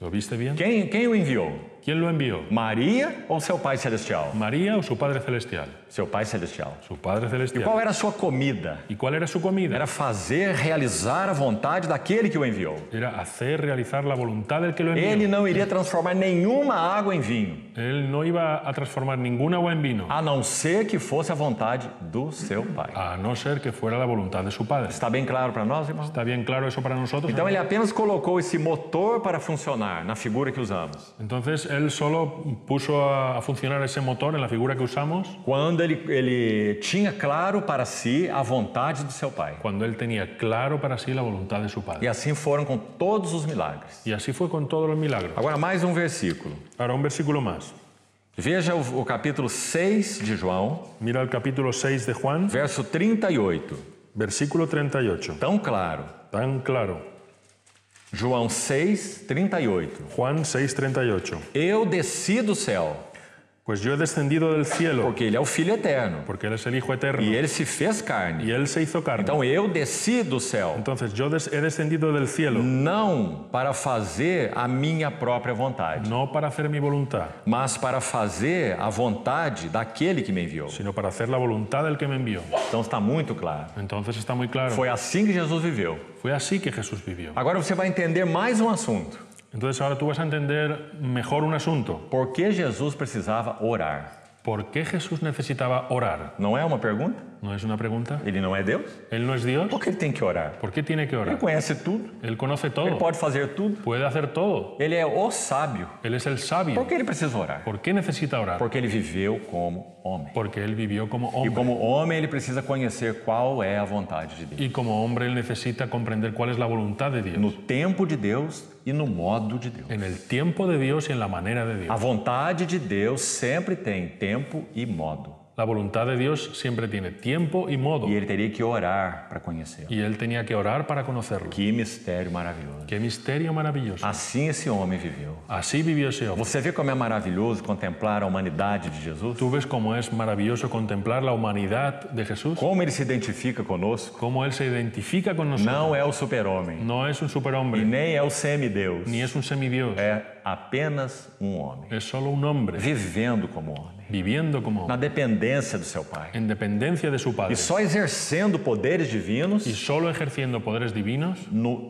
¿Lo viste bien? Quem o enviou? ¿Quién lo envió? Maria ou seu Pai Celestial? ¿María o su Padre Celestial? Seu Pai Celestial. Su Padre E Celestial. qual era a sua comida? ¿Y cuál era su comida? Era fazer, realizar a vontade daquele que o enviou. Era hacer, realizar la voluntad del que lo envió. Ele não iria transformar nenhuma água em vinho, Él no iba a transformar ningún agua en vino, a não ser que fosse a vontade do seu Pai. a no ser que fuera la voluntad de su Padre. Está bem claro para nós, irmão? ¿Está bien claro eso para nosotros? Então ele apenas colocou esse motor para funcionar na figura que usamos. Entonces él solo puso a funcionar ese motor en la figura que usamos Quando ele tinha claro para si a vontade do seu Pai. cuando él tenía claro para sí la voluntad de su E Padre. assim foram com todos os milagres. Y así fue con todos los milagros. Agora mais um versículo. Ahora un versículo más. Veja o capítulo 6 de João, Mira el capítulo 6 de Juan, verso 38. versículo 38. Tão claro. Tan claro. João 6, 38. Juan 6:38. Eu desci do céu, Pues yo he descendido del cielo, porque ele é o Filho eterno. porque Él es el Hijo eterno, E ele se fez carne. y Él se hizo carne. Então eu desci do céu, Entonces yo he descendido del cielo, não para fazer a minha própria vontade, no para hacer mi voluntad, mas para fazer a vontade daquele que me enviou. sino para hacer la voluntad del que me envió. Então está muito claro. Entonces está muy claro. Foi assim que Jesus viveu. Fue así que Jesús vivió. Agora você vai entender mais um assunto. Entonces ahora tú vas a entender mejor un asunto. Por que Jesus precisava orar? ¿Por qué Jesús necesitaba orar? Não é uma pergunta? ¿No es una pregunta? Ele não é Deus? ¿Él no es Dios? Por que ele tem que orar? ¿Por qué tiene que Ele orar? conhece tudo. Él conoce Ele todo. pode fazer tudo. Puede hacer todo. Ele é o sábio. Él es el sabio. Por que ele precisa orar? ¿Por qué necesita orar? Porque ele viveu como homem. Porque Él vivió como E hombre. como homem, ele precisa conhecer qual é a vontade de Deus. Y como hombre Él necesita comprender cuál es la voluntad de No Dios. tempo de Deus e no modo de Deus. En el tiempo de Dios y en la manera de A Dios. vontade de Deus sempre tem tempo e modo. La voluntad de Dios siempre tiene tiempo y modo. E ele teria que orar para conhecê-lo. Y Él tenía que orar para conocerlo. Que mistério maravilhoso. ¡Qué misterio maravilloso! Assim esse homem viveu. Así vivió ese hombre. Você vê como é maravilhoso contemplar a humanidade de Jesus? ¿Tú ves cómo es maravilloso contemplar la humanidad de Jesús? Como ele se identifica conosco? Cómo Él se identifica con nosotros. Não é o super-homem No es un e superhombre, nem é o semideus. ni es un semidios. É apenas um homem, Es solo un hombre vivendo como homem, viviendo como na dependência do seu Pai. en dependencia de su Padre E só exercendo poderes divinos y solo ejerciendo poderes divinos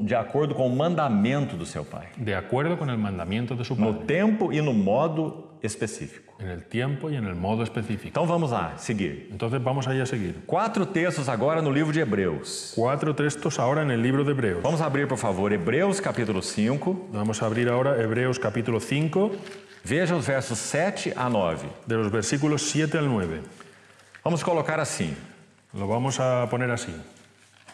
de acordo com o mandamento do seu Pai. de acuerdo con el mandamiento de su No Padre, tempo e no modo específico. en el tiempo y en el modo específico. Então vamos lá, seguir. Entonces vamos allá a seguir. 4 textos agora no livro de Hebreus. 4 textos ahora en el libro de Hebreos. Vamos abrir, por favor, Hebreus capítulo 5. Vamos a abrir ahora Hebreos capítulo 5, Veja os versos 7 a 9. de los versículos 7 al 9. Vamos colocar assim. Lo vamos a poner así.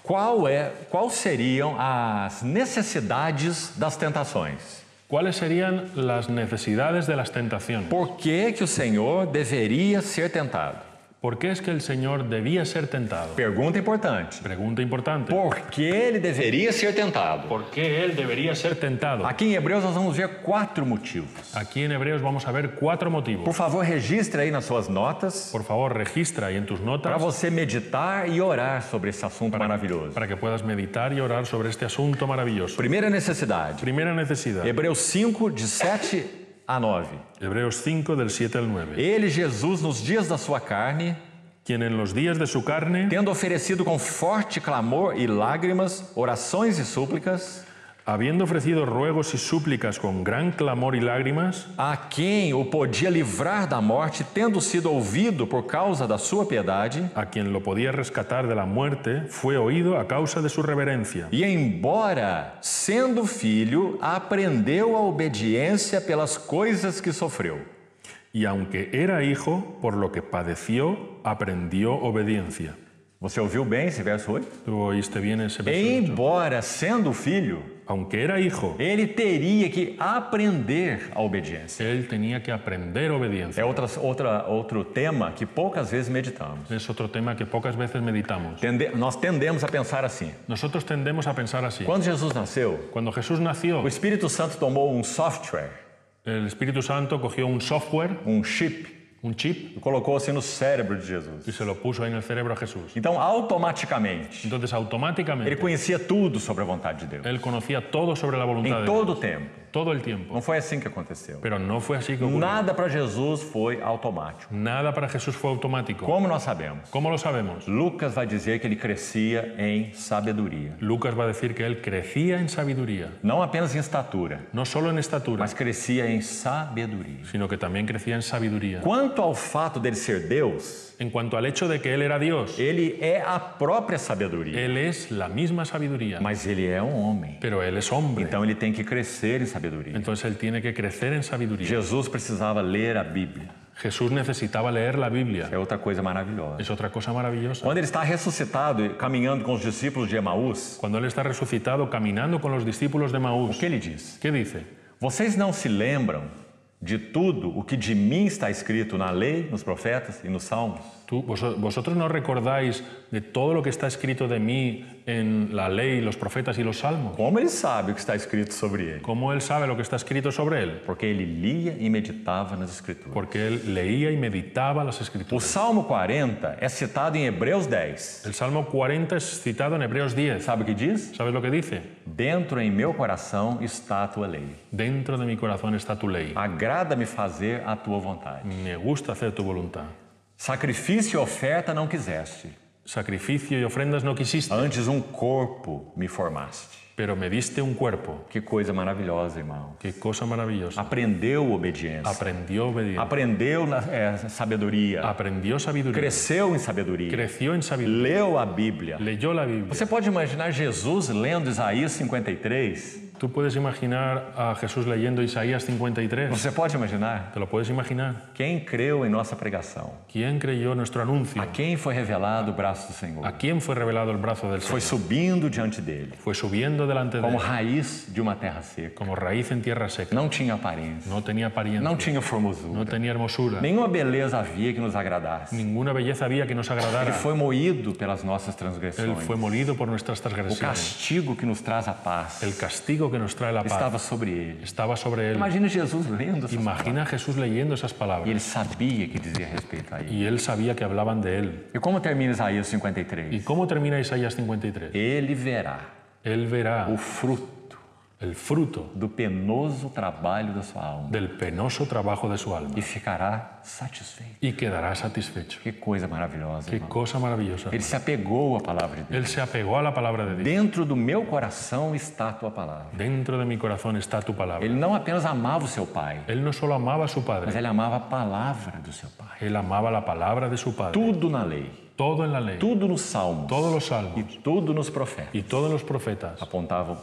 Quais seriam as necessidades das tentações? ¿Cuáles serían las necesidades de las tentaciones? Por que o Senhor deveria ser tentado? ¿Por qué es que el Señor debía ser tentado? Pergunta importante. Pregunta importante. Por que ele deveria ser tentado? ¿Por qué Él debería ser tentado? Aqui em Hebreus nós vamos ver 4 motivos. Aquí en Hebreos vamos a ver 4 Por motivos. favor, registre aí nas suas notas Por favor, registra ahí en tus para notas você meditar e orar sobre esse assunto maravilhoso. para que puedas meditar y orar sobre este asunto maravilloso. Primeira necessidade. Primera necesidad. Hebreus 5, de 7 a 9. Hebreos 5 del 7 al 9. Ele, Jesus, nos dias da sua carne, Quien en los días de su carne, tendo oferecido com forte clamor e lágrimas, orações e súplicas, Habiendo ofrecido ruegos y súplicas con gran clamor y lágrimas, a quem o podia livrar da morte, tendo sido ouvido por causa da sua piedade, a quien lo podía rescatar de la muerte, fue oído a causa de su reverencia. e embora sendo filho, aprendeu a obediência pelas coisas que sofreu. Y aunque era hijo, por lo que padeció, aprendió obediencia. Você ouviu bem esse verso 8? ¿Tú oíste bien ese verso 8? Embora sendo filho, Aunque era hijo, ele teria que aprender a obediência. él tenía que aprender obediencia. É outro tema que poucas vezes meditamos. Es otro tema que pocas veces meditamos. Nós tendemos a pensar assim. Nosotros tendemos a pensar así. Quando Jesus nasceu, Cuando Jesús nació, o Espírito Santo tomou um software, el Espíritu Santo cogió un software, um chip, un chip, e colocou assim no cérebro de y Jesus. se lo puso ahí en el cerebro a Jesús. Então, automaticamente, Entonces, ele automáticamente, conhecia tudo sobre a vontade de Deus. él conocía todo sobre la voluntad Em de todo o Dios, tempo. todo el tiempo. Não foi assim que aconteceu. Pero no fue así que ocurrió. Nada para Jesus foi automático. Nada para Jesús fue automático. Como nós sabemos? ¿Cómo lo sabemos? Lucas vai dizer que ele crescia em sabedoria. Lucas va a decir que él crecía en sabiduría, Não apenas em estatura, no solo en estatura, mas crescia em sabedoria. sino que también crecía en sabiduría. Quanto ao fato dele ser Deus, En cuanto al hecho de que él era Dios, ele é a própria sabedoria, él es la misma sabiduría, mas ele é um homem. pero él es hombre. Então ele tem que crescer em sabedoria. Entonces él tiene que crecer en sabiduría. Jesus precisava ler a Bíblia. Jesús necesitaba leer la Biblia. É outra coisa maravilhosa. Es otra cosa maravillosa. Quando ele está ressuscitado e caminhando com os discípulos de Emaús, Cuando él está resucitado caminando con los discípulos de o Maús, que ele diz? ¿qué dice? Vocês não se lembram de tudo o que de mim está escrito na lei, nos profetas e nos salmos? ¿Vosotros no recordáis de todo lo que está escrito de mí en la ley, los profetas y los salmos? Como ele sabe o que está escrito sobre ele? ¿Cómo él sabe lo que está escrito sobre él? Porque ele lia e meditava nas Escrituras. Porque él leía y meditaba las O escrituras. Salmo 40 é citado em Hebreus 10. El Salmo 40 es citado en Hebreos 10. Sabe o que diz? ¿Sabes lo que dice? Dentro em meu coração está a tua lei. Dentro de mi corazón está tu ley. Agrada-me fazer a tua vontade. Me gusta hacer tu voluntad. Sacrifício e oferta não quiseste, Sacrificio y ofrendas no quisiste, antes corpo me formaste. pero me diste un cuerpo. Que coisa maravilhosa, irmão. Qué cosa maravillosa. Aprendeu obediência. Aprendió obediencia. Aprendeu sabedoria. Aprendió sabiduría. Cresceu em sabedoria. Creció en sabiduría. Leu a Bíblia. Leyó la Biblia. Você pode imaginar Jesus lendo Isaías 53? ¿Tú puedes imaginar a Jesús leyendo Isaías 53? Você pode imaginar? ¿Te lo puedes imaginar? Quem creu em nossa pregação? ¿Quién creyó nuestro anuncio? A quem foi revelado o braço do Senhor? ¿A quién fue revelado el brazo del Foi Señor? subindo diante dele, Fue subiendo delante de como él, raiz de uma terra seca. como raíz en tierra seca. Não tinha aparência, No tenía apariencia, não tinha no formosura. tenía hermosura. Nenhuma beleza havia que nos agradasse. Ninguna belleza había que nos Ele agradara. foi moído pelas nossas Él transgressões. fue molido por nuestras O transgresiones. castigo que nos traz a paz El castigo que nos trae la paz estava sobre ele. estaba sobre él. Imagina Jesus lendo essas palavras. Imagina a Jesús leyendo esas E palabras. ele sabia que dizia respeito a ele. Y él sabía que hablaban de él. E como termina Isaías ¿Y 53? cómo termina Isaías 53? Ele verá Él verá o fruto el fruto do penoso trabalho da sua alma del penoso trabajo de su alma e ficará satisfeito. y quedará satisfecho. Que coisa maravilhosa, Qué irmão. cosa maravillosa. Ele se apegou à palavra de Deus. Él se apegó a la palabra de Dios. Dentro do meu coração está a tua palavra. Dentro de mi corazón está tu palabra. Ele não apenas amava o seu pai, Él no solo amaba a su mas padre, ele amava a palavra do seu pai. él amaba la palabra de su padre. Tudo na lei, Todo en la ley, tudo nos salmos todos los e salmos tudo nos profetas y todos los profetas apontavam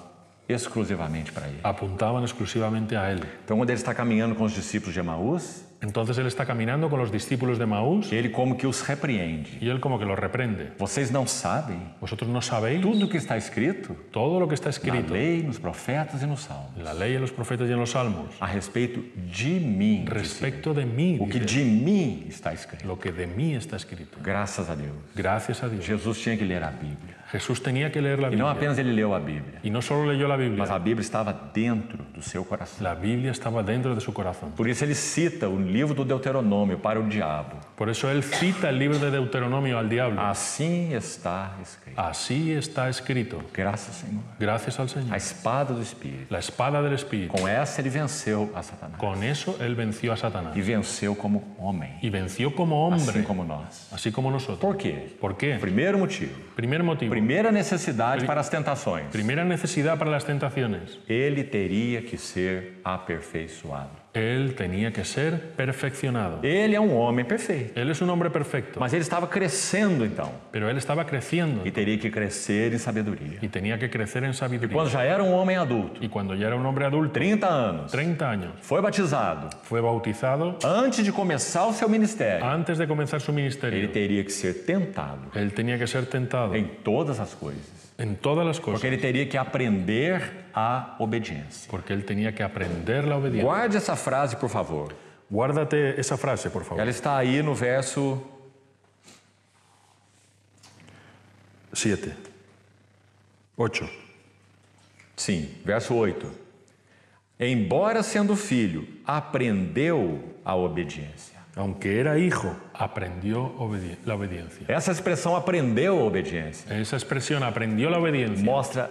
exclusivamente para ele. apuntaban exclusivamente a él. Então, quando ele está caminhando com os discípulos de Emaús, Entonces él está caminando con los discípulos de Maús ele como que os repreende. y él como que los reprende. Vocês não sabem ¿Vosotros no sabéis tudo o que está escrito todo lo que está na escrito lei, nos profetas e nos salmos en la lei, en los profetas y en los salmos a respeito de mim? disse ele. respecto de mí? O que Dice, de mim está escrito. lo que de mí está escrito. Graças a Deus. Gracias a Dios. Jesus tinha que ler a Bíblia. Jesús tenía que leer la E não Biblia. apenas ele leu a Bíblia, Y no solo leyó la mas a Biblia, Bíblia estava dentro do seu coração. la Biblia estaba dentro de su corazón. Por isso ele cita o livro do Deuteronômio para o diabo. Por eso él cita el libro de Deuteronomio al diablo. Assim está escrito. Así está escrito. Graças, Senhor. Gracias al A Señor. espada do Espírito. La espada del Espíritu. Com essa ele venceu a Satanás. Con eso él venció a Satanás. E venceu como homem. Y venció como hombre, Assim como nós. así como nosotros. Por quê? ¿Por qué? Primeiro motivo. Primer motivo. Primeira necessidade para as tentações. Primera necesidad para las tentaciones. Ele teria que ser aperfeiçoado. Él tenía que ser perfeccionado. Ele é um homem perfeito. Él es un hombre perfecto, Mas ele estava crescendo então. pero él estaba creciendo E teria que crescer em sabedoria. y tenía que crecer en sabiduría. Quando já era um homem adulto, Y cuando ya era un hombre adulto, 30 anos, 30 años, foi batizado. fue bautizado. Antes de começar o seu ministério, Antes de comenzar su ele ministerio, teria que ser tentado él tenía que ser tentado em todas as coisas. en todas las Porque cosas, ele teria que aprender a obediência. porque él tenía que aprender la obediencia. Guarde essa frase, por favor. Guárdate esa frase, por favor. Ela está aí no verso 7. 8. Sim, verso 8. Embora sendo filho, aprendeu a obediência. Aunque era hijo, aprendió la obediencia. Essa expressão aprendeu a obediência Esa expresión, aprendió la obediencia, mostra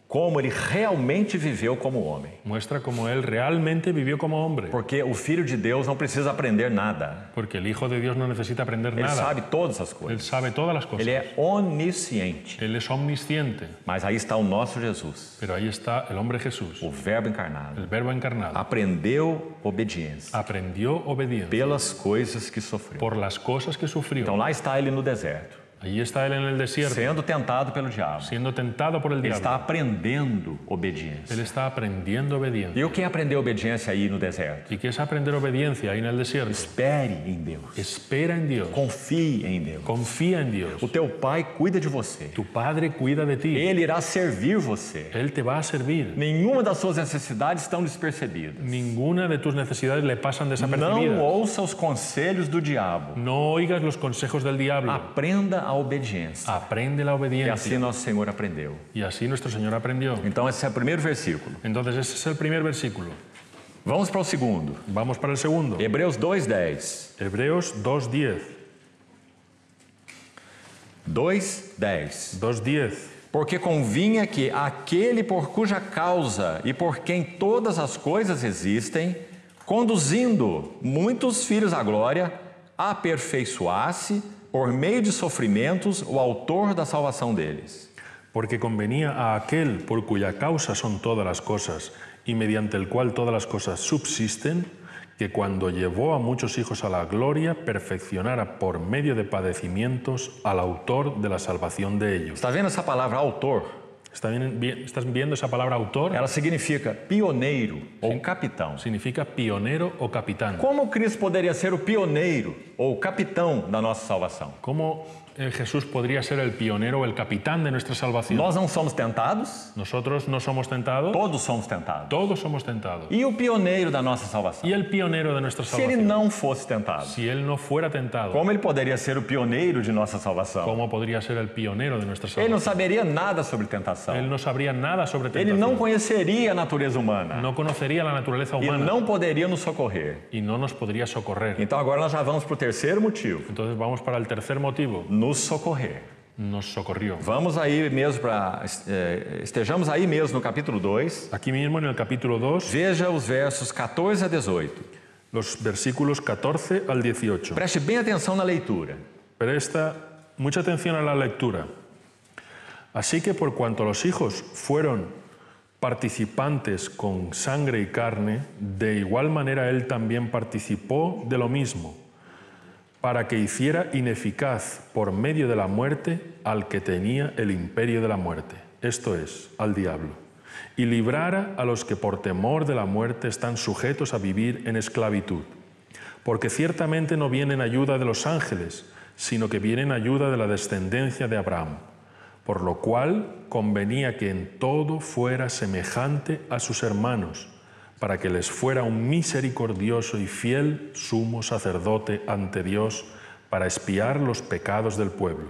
como ele realmente viveu como homem. muestra cómo él realmente vivió como hombre. Porque o Filho de Deus não precisa aprender nada. Porque el Hijo de Dios no necesita aprender Ele nada. sabe todas as Él coisas. sabe todas las cosas. Ele é onisciente. Él es omnisciente. Mas aí está o nosso Jesus, Pero ahí está el hombre Jesús, o Verbo encarnado. el Verbo encarnado. Aprendeu obediência Aprendió obediencia pelas coisas que sofreu. por las cosas que sufrió. Então lá está ele no deserto, Allí está él en el desierto, sendo tentado pelo diabo. siendo tentado por el Ele está diablo. aprendendo obediência. Él está aprendiendo obediencia. E o que aprendeu obediência aí no deserto? ¿Y qué es aprender obediencia ahí en el desierto? Espere em Deus. Espera en Dios. Confie em Deus. Confía en Dios. O teu pai cuida de você. Tu Padre cuida de ti. Ele irá servir você. Él te va a servir. Nenhuma das suas necessidades estão despercebidas. Ninguna de tus necesidades le pasan Não desapercibidas. ouça os conselhos do diabo. No oigas los consejos del diablo. Aprenda a obediência. Aprende la E obediencia. assim nosso Senhor aprendeu. Y así nuestro Señor aprendió. Então esse é o primeiro versículo. Entonces ese es el primer versículo. Vamos para o segundo. Vamos para el segundo. Hebreus 2:10. Hebreos 2:10. 2:10. 2:10. Porque convinha que aquele por cuja causa e por quem todas as coisas existem, conduzindo muitos filhos à glória, aperfeiçoasse por meio de sofrimentos o autor da salvação deles. Porque convenía a aquel por cuya causa son todas las cosas y mediante el cual todas las cosas subsisten, que cuando llevó a muchos hijos a la gloria, perfeccionara por medio de padecimientos al autor de la salvación de ellos. Está vendo essa palavra autor? ¿Estás viendo esa palabra autor? Ela significa pioneiro ou capitão. Significa pionero o capitán. Como Cristo poderia ser o pioneiro ou capitão da nossa salvação? ¿Cómo Jesús podría ser el pionero o el capitán de nuestra salvación? Nós não somos tentados? Nosotros no somos tentados, Todos somos tentados. todos somos tentados. E o pioneiro da nossa salvação? ¿Y el pionero de nuestra Se ele salvación? não fosse tentado, Si él no fuera tentado, como ele poderia ser o pioneiro de nossa salvação? ¿cómo podría ser el pionero de nuestra Ele não salvación? saberia nada sobre tentação. Él no sabría nada sobre Ele não tentación. conheceria a natureza humana No conocería la naturaleza e humana não poderia nos socorrer. y no nos podría socorrer. Então agora nós já vamos para o terceiro motivo: Entonces vamos para el tercer motivo. nos socorrer. Nos socorrió. Vamos aí mesmo estejamos aí mesmo no capítulo 2. Aquí mismo en el capítulo 2, Veja os versos 14 a 18. los versículos 14 al 18. Preste bem atenção na leitura. Presta mucha atención a la lectura. Así que por cuanto los hijos fueron participantes con sangre y carne, de igual manera él también participó de lo mismo, para que hiciera ineficaz por medio de la muerte al que tenía el imperio de la muerte, esto es, al diablo, y librara a los que por temor de la muerte están sujetos a vivir en esclavitud. Porque ciertamente no viene en ayuda de los ángeles, sino que viene en ayuda de la descendencia de Abraham, por lo cual convenía que en todo fuera semejante a sus hermanos, para que les fuera un misericordioso y fiel sumo sacerdote ante Dios para expiar los pecados del pueblo.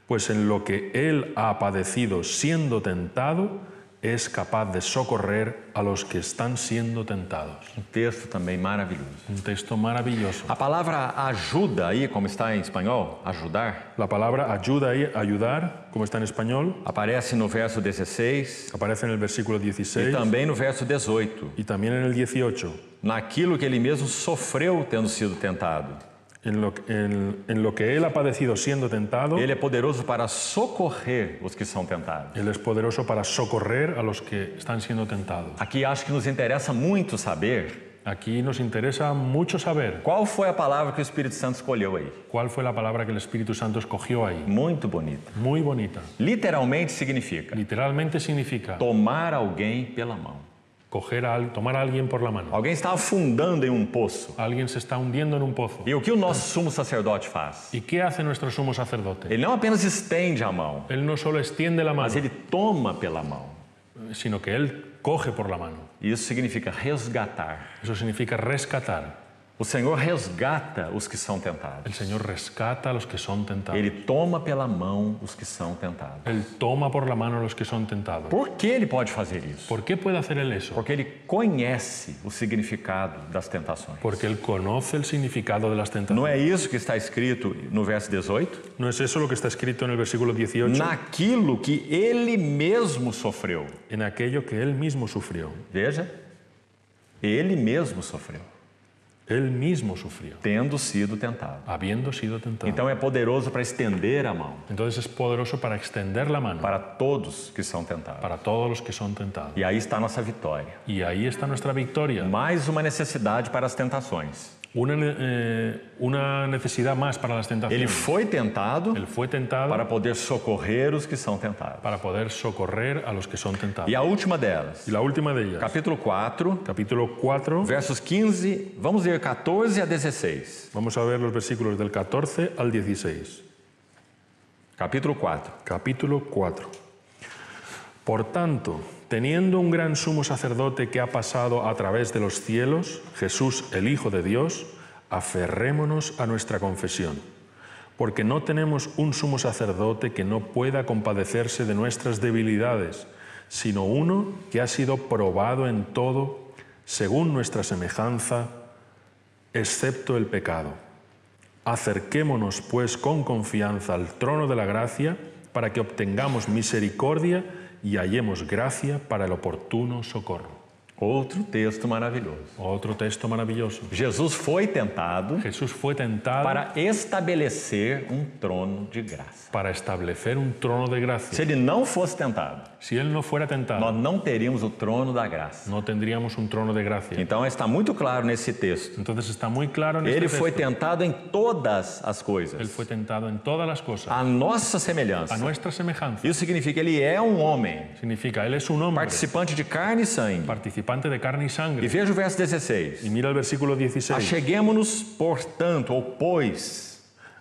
Pues en lo que él ha padecido siendo tentado, es capaz de socorrer a los que están siendo tentados. Texto também maravilhoso. Un texto maravilloso. A palavra ajuda aí, como está em espanhol, ajudar, La palabra ayuda y ayudar, como está en español, aparece no verso 16 aparece en el versículo e 16 também no verso 18, y también en el 18. naquilo que ele mesmo sofreu tendo sido tentado. En lo que él ha padecido siendo tentado, Ele é poderoso para socorrer os que são tentados. él es poderoso para socorrer a los que están siendo tentados. Aqui acho que nos interessa muito saber Aquí nos interesa mucho saber qual foi a palavra que o Espírito Santo escolheu aí. cuál fue la palabra que el Espíritu Santo escogió ahí. Muito bonita. Muy bonita. Literalmente significa Literalmente significa tomar alguém pela mão. tomar a alguien por la mano. Alguém está afundando em um poço. Alguien se está hundiendo en un pozo. E o que o nosso sumo sacerdote faz? ¿Y qué hace nuestro sumo sacerdote? Ele não apenas estende a mão, Él no solo extiende la mas mano, ele toma pela mão. sino que él coge por la mano. Isso significa resgatar. Eso significa rescatar. O Senhor resgata os que são tentados. El Señor rescata a los que son tentados. Ele toma pela mão os que são tentados. Él toma por la mano a los que son tentados. Por que ele pode fazer isso? ¿Por qué puede hacer él eso? Porque ele conhece o significado das tentações. Porque él conoce el significado de las Não tentaciones. é isso que está escrito no verso 18? ¿No es eso lo que está escrito en el versículo 18? Naquilo que ele mesmo sofreu. En aquello que él mismo sufrió. Veja, ele mesmo sofreu, Él mismo sufrió, tendo sido tentado. habiendo sido tentado. Então é poderoso para estender a mão Entonces es poderoso para extender la mano para todos que são tentados. para todos los que son tentados. E aí está a nossa vitória. Y ahí está nuestra victoria. Mais uma necessidade para as tentações. Una necesidad más para las Ele tentaciones. foi tentado Él fue tentado para poder socorrer os que são tentados. para poder socorrer a los que son tentados. E a última delas, Y la última de ellas, capítulo 4, capítulo 4, versos 15, vamos ler 14 a 16. vamos a ver los versículos del 14 al 16. Capítulo 4. Capítulo 4. Por tanto, teniendo un gran sumo sacerdote que ha pasado a través de los cielos, Jesús, el Hijo de Dios, aferrémonos a nuestra confesión, porque no tenemos un sumo sacerdote que no pueda compadecerse de nuestras debilidades, sino uno que ha sido probado en todo, según nuestra semejanza, excepto el pecado. Acerquémonos, pues, con confianza al trono de la gracia, para que obtengamos misericordia y hallemos gracia para el oportuno socorro. Outro texto maravilhoso. Otro texto maravilloso. Jesus foi tentado Jesús fue tentado para estabelecer um trono de graça. para establecer un trono de Se gracia. ele não fosse tentado, Si él no fuera tentado, nós não teríamos o trono da graça. no tendríamos un trono de gracia. Então está muito claro nesse texto. Entonces está muy claro en Ele este foi texto. tentado em todas as Él coisas, fue tentado en todas las cosas, a nossa a semelhança. nuestra semejanza. Isso significa que ele é um homem, Significa, él es un hombre, participante de carne e sangue. participante de carne y E sangre. veja o verso 16. Y mira el versículo 16. Acheguemo-nos, portanto, ou pois.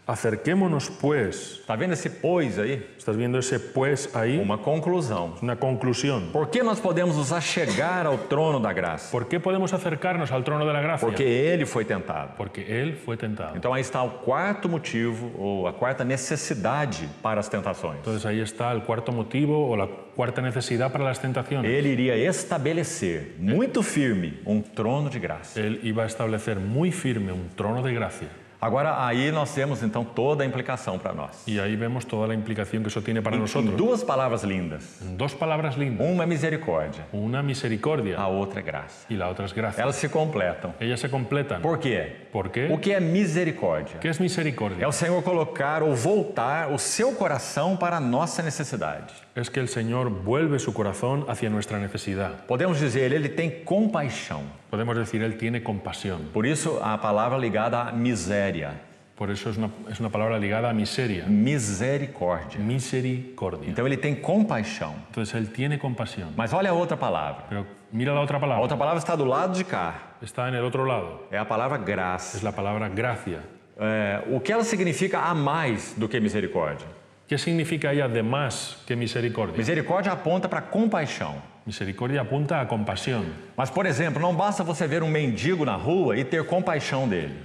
Acerquémonos pues. Está vendo esse pois aí? ¿Estás viendo ese pues ahí? Uma conclusão. Una conclusión. Por que nós podemos nos achegar ao trono da graça? ¿Por qué podemos acercarnos al trono de la gracia? Porque ele foi tentado. Porque él fue tentado. Então aí está o quarto motivo, ou a quarta necessidade para as tentações. Entonces ahí está el cuarto motivo o la cuarta necesidad para las tentaciones. Ele iria estabelecer muito firme um trono de graça. Él iba a establecer muy firme un trono de gracia. Agora aí nós temos então toda a implicação para nós. Y ahí vemos toda la implicación que eso tiene para Em nosotros. duas palavras lindas. En dos palabras lindas. Uma é misericórdia, Una misericordia a outra é graça. y la otra es gracia. Elas se completam. Ellas se completan. Por quê? ¿Por O qué? que é misericórdia? ¿Qué es É misericordia? o Senhor colocar ou voltar o seu coração para a nossa necessidade. Es que el Señor vuelve su corazón hacia nuestra necesidad. Podemos dizer, ele tem compaixão. Podemos decir, Él tiene compasión. Por isso a palavra ligada à miséria. Por eso es una palabra ligada a miseria. Misericórdia. Misericordia. Então ele tem compaixão. Entonces Él tiene compasión. Mas olha a outra palavra. Pero mira la otra A palabra. outra palavra está do lado de cá. Está en el otro lado. É a palavra Es graça. la palabra gracia. O que ela significa a mais do que misericórdia? ¿Qué significa ella de más que misericordia? Misericórdia aponta para compaixão. Misericordia apunta a compasión. Mas, por exemplo, não basta você ver um mendigo na rua e ter compaixão dele.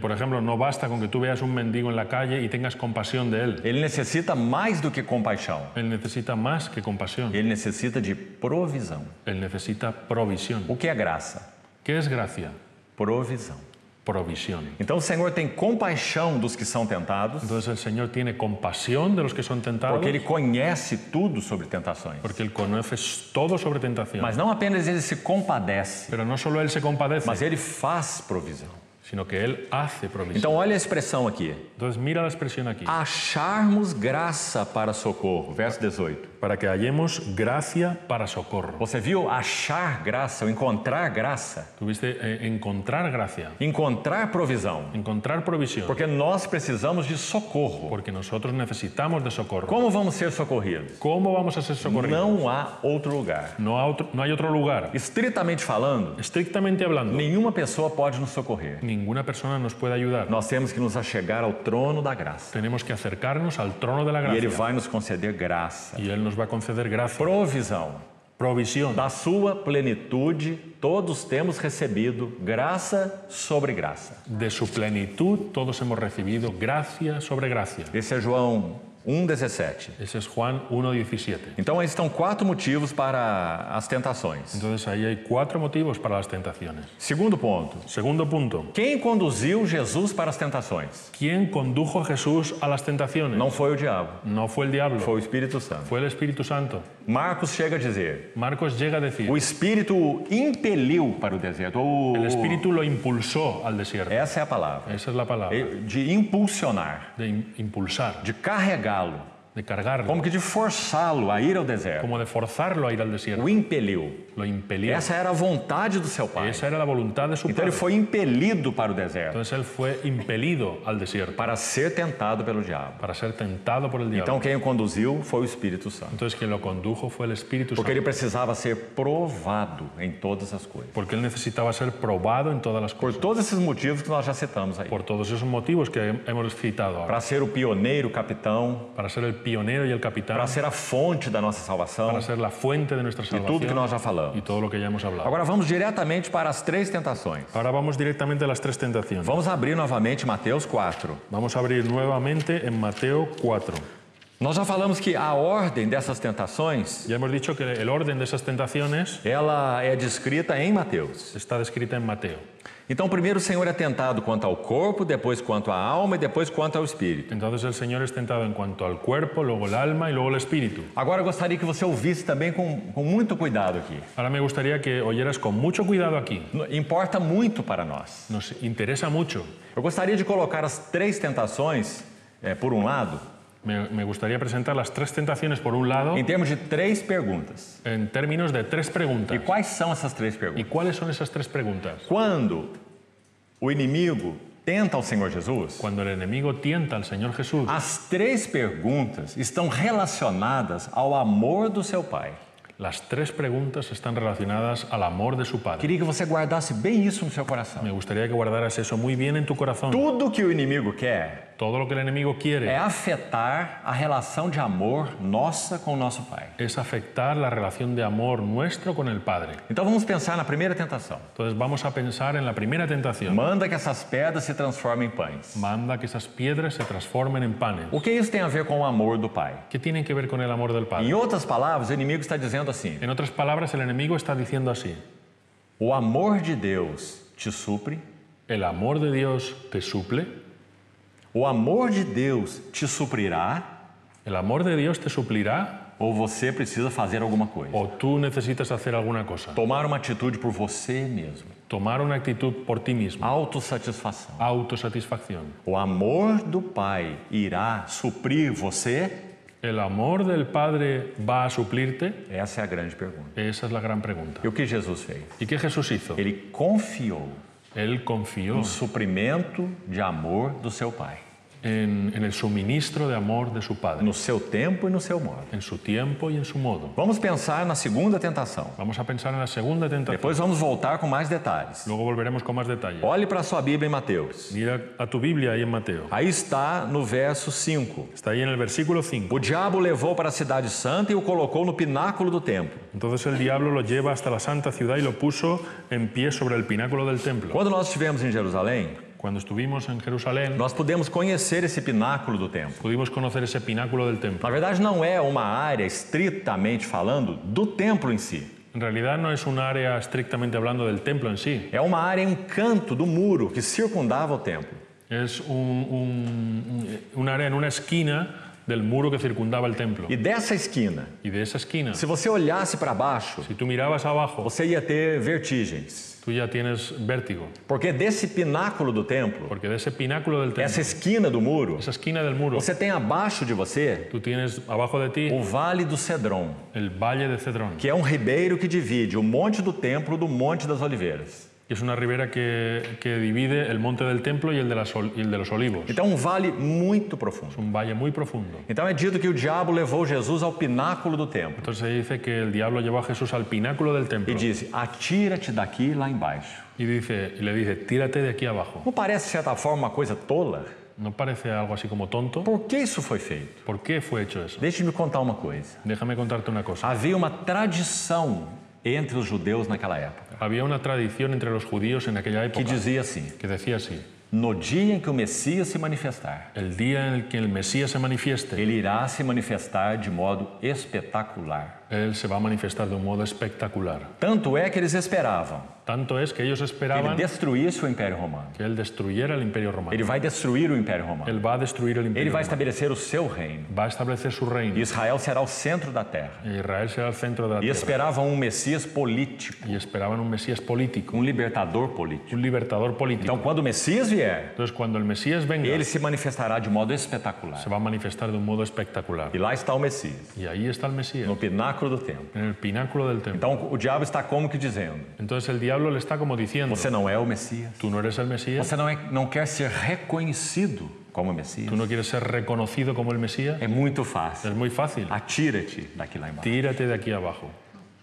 Por ejemplo, no basta con que tú veas un mendigo en la calle y tengas compasión de él. Ele necessita mais do que compaixão. Él necesita más que compasión. Ele necessita de provisão. Él necesita provisión. O que é graça? ¿Qué es gracia? Provisão. Provisión. Então o Senhor tem compaixão dos que são tentados, Entonces el Señor tiene compasión de los que son tentados, porque Ele conhece tudo sobre tentações. porque Él conoce todo sobre tentación. Mas não apenas Ele se compadece, Pero no solo Él se compadece, mas Ele faz provisão. sino que Él hace provisión. Então olha a expressão aqui. Entonces mira la expresión aquí. Acharmos graça para socorro. Verso 18. Para que hallemos gracia para socorro. Você viu achar graça, ou encontrar graça? Tuviste encontrar gracia, Encontrar provisão. encontrar provisión, Porque nós precisamos de socorro. porque nosotros necesitamos de socorro. Como vamos ser socorridos? ¿Cómo vamos a ser socorridos? Não há outro lugar. No hay otro lugar. Estritamente falando, Estrictamente hablando, nenhuma pessoa pode nos socorrer. ninguna persona nos puede ayudar. Nós temos que nos achegar ao trono da graça. Tenemos que acercarnos al trono de la E Ele gracia. vai nos conceder graça. Y Él nos va a conceder gracia, Provisão. provisión. Da sua plenitude, todos temos recebido graça sobre graça. De su plenitud todos hemos recibido gracia sobre gracia. Esse é João 1,17. Ese es Juan 1:17. Então, aí estão 4 motivos para as tentações. Entonces ahí hay 4 motivos para las tentaciones. Segundo ponto. Segundo punto. Quem conduziu Jesus para as tentações? ¿Quién condujo a Jesús a las tentaciones? Não foi o diabo, No fue el diablo, foi o Espírito Santo. fue el Espíritu Santo. Marcos chega a dizer: Marcos llega a decir, o Espírito o impeliu para o deserto. el Espíritu lo impulsó al desierto. Essa é a palavra. Esa es la palabra. De impulsionar, De impulsar, de carregá-lo, de cargarlo, como que de forçá-lo a ir ao deserto. como de forzarlo a ir al desierto. O impeliu. Lo impelió. Essa era a vontade do seu pai. Esa era la voluntad de su Então ele padre. foi impelido para o deserto Entonces él fue impelido al desierto para ser tentado pelo diabo. para ser tentado por el diablo. Então quem o conduziu foi o Espírito Santo. Entonces quien lo condujo fue el Espíritu Porque Santo. ele precisava ser provado em todas as coisas. Porque él necesitaba ser probado en todas las Por cosas. todos esses motivos que nós já citamos aí. Por todos esos motivos que hemos citado ahora. Para ser o pioneiro, capitão, Para ser el pionero y el capitán. para ser a fonte da nossa salvação Para ser la fuente de nuestra e salvación. tudo que nós já falamos. Y todo lo que ya hemos hablado. Agora vamos diretamente para as 3 tentações. Ahora vamos directamente a las 3 tentaciones. Vamos abrir novamente Mateus 4. Vamos a abrir nuevamente en Mateo 4. Nós já falamos que a ordem dessas tentações, Ya hemos dicho que el orden de esas tentaciones ela é descrita em Mateus. está descrita en Mateo. Então, primeiro o Senhor é tentado quanto ao corpo, depois quanto à alma e depois quanto ao espírito. Entonces el Señor es tentado en cuanto al cuerpo, luego el alma y luego el espíritu. Agora eu gostaria que você ouvisse também com muito cuidado aqui. Ahora me gustaría que oyeras con mucho cuidado aquí. Importa muito para nós. Nos interesa mucho. Eu gostaria de colocar as 3 tentações, por um lado, Me gustaría presentar las 3 tentaciones por un lado em termos de 3 perguntas. en términos de 3 preguntas. E quais são essas 3 ¿Y perguntas? cuáles son esas 3 preguntas? Quando o inimigo tenta o Senhor Jesus, Cuando el enemigo tienta al Señor Jesús, as 3 perguntas estão relacionadas ao amor do seu Pai. las 3 preguntas están relacionadas al amor de su Padre. Queria que você guardasse bem isso no seu coração. Me gustaría que guardaras eso muy bien en tu corazón. Tudo que o inimigo quer Todo lo que el enemigo quiere é afetar a relação de amor nossa com o nosso Pai. es afectar la relación de amor nuestro con el Padre. Então vamos pensar na primeira tentação. Entonces vamos a pensar en la primera tentación. Manda que essas pedras se transformem em pães. Manda que esas piedras se transformen en panes. O que isso tem a ver com o amor do Pai? ¿Qué tienen que ver con el amor del Padre? Em outras palavras, o inimigo está dizendo assim: En otras palabras, el enemigo está diciendo así: o amor de Deus te supre, el amor de Dios te suple, o amor de Deus te suprirá, el amor de Dios te suplirá, ou você precisa fazer alguma coisa. o tú necesitas hacer alguna cosa. Tomar uma atitude por você mesmo. Tomar una actitud por ti mismo. Autossatisfação. Autosatisfacción. O amor do Pai irá suprir você? ¿El amor del Padre va a suplirte? Essa é a grande pergunta. Esa es la gran pregunta. E o que Jesus fez? ¿Y qué Jesús hizo? Ele confiou Él confió no suprimento de amor do seu Pai, en el suministro de amor de su Padre, no seu tempo e no seu modo. en su tiempo y en su modo. Vamos pensar na segunda tentação. Vamos a pensar en la segunda tentación. Depois vamos voltar com mais detalhes. Luego volveremos con más detalle. Olhe para a sua Bíblia em Mateus. Mira a tu Biblia ahí en Mateo. Aí está no verso 5. Está ahí en el versículo 5. O diabo o levou para a cidade santa e o colocou no pináculo do templo. Entonces el diablo lo lleva hasta la santa ciudad y lo puso en pie sobre el pináculo del templo. Quando nós estivemos em Jerusalém, Cuando estuvimos en Jerusalén, nós pudemos conhecer esse pináculo do templo. pudimos conocer ese pináculo del templo. Na verdade, não é uma área, estritamente falando, do templo em si. En realidad no es un área estrictamente hablando del templo en sí. É uma área em canto do muro que circundava o templo. Es un área en una esquina del muro que circundaba el templo. E dessa esquina, Y de esa esquina, se você olhasse para baixo, si tú mirabas abajo, você ia ter vertigens. tú ya tienes vértigo. Porque desse pináculo do templo, Porque de ese pináculo del templo, essa esquina do muro, esa esquina del muro, você tem abaixo de você tú tienes abajo de ti o Vale do Cedron, el Valle de Cedrón, que é um ribeiro que divide o Monte do Templo do Monte das Oliveiras. que es una ribera que divide el monte del templo y el de los olivos. Então, um vale muito profundo. Es un valle muy profundo. Então, é dito que o diabo levou Jesus ao pináculo do templo Entonces se dice que el diablo llevó a Jesús al pináculo del templo e disse: atira-te daqui lá embaixo. y le dice, tírate de aquí abajo. Não parece, de certa forma, uma coisa tola? ¿No parece algo así como tonto? Por que isso foi feito? ¿Por qué fue hecho eso? Deixe-me contar uma coisa. Déjame contarte una cosa. Havia uma tradição entre os judeus naquela época Había una tradición entre los judíos en aquella que época dizia assim: que decía así: no dia em que o Messias se manifestar, el día en el que el Mesías se manifieste, ele irá se manifestar de modo espetacular. Él se va a manifestar de un modo espectacular. Tanto é que eles esperavam Tanto es que ellos que ele esperaban destruísse o Império Romano. que él destruyera el Imperio Romano. Ele vai destruir o Império Romano. Él va a destruir el Ele Imperio vai Romano. estabelecer o seu reino. Va a establecer su reino. E Israel será o centro da terra. E Israel será el centro de la E tierra. esperavam um Messias político, Y esperaban un Mesías político, um libertador político. un libertador político. Então, quando o Messias vier, Entonces, cuando el Mesías venga, ele se manifestará de modo espetacular. se va a manifestar de un modo espectacular. E lá está o Messias, Y ahí está el Mesías, no pináculo do templo. en el pináculo del templo. Então, o diabo está como que dizendo: Entonces el diablo le está como diciendo, você não é o Messias. tú no eres el Mesías, Você não quer ser reconhecido como Messias. tú no quieres ser reconocido como el Mesías. É muito fácil. Es muy fácil. Atira-te daqui lá embaixo. Tírate de aquí abajo.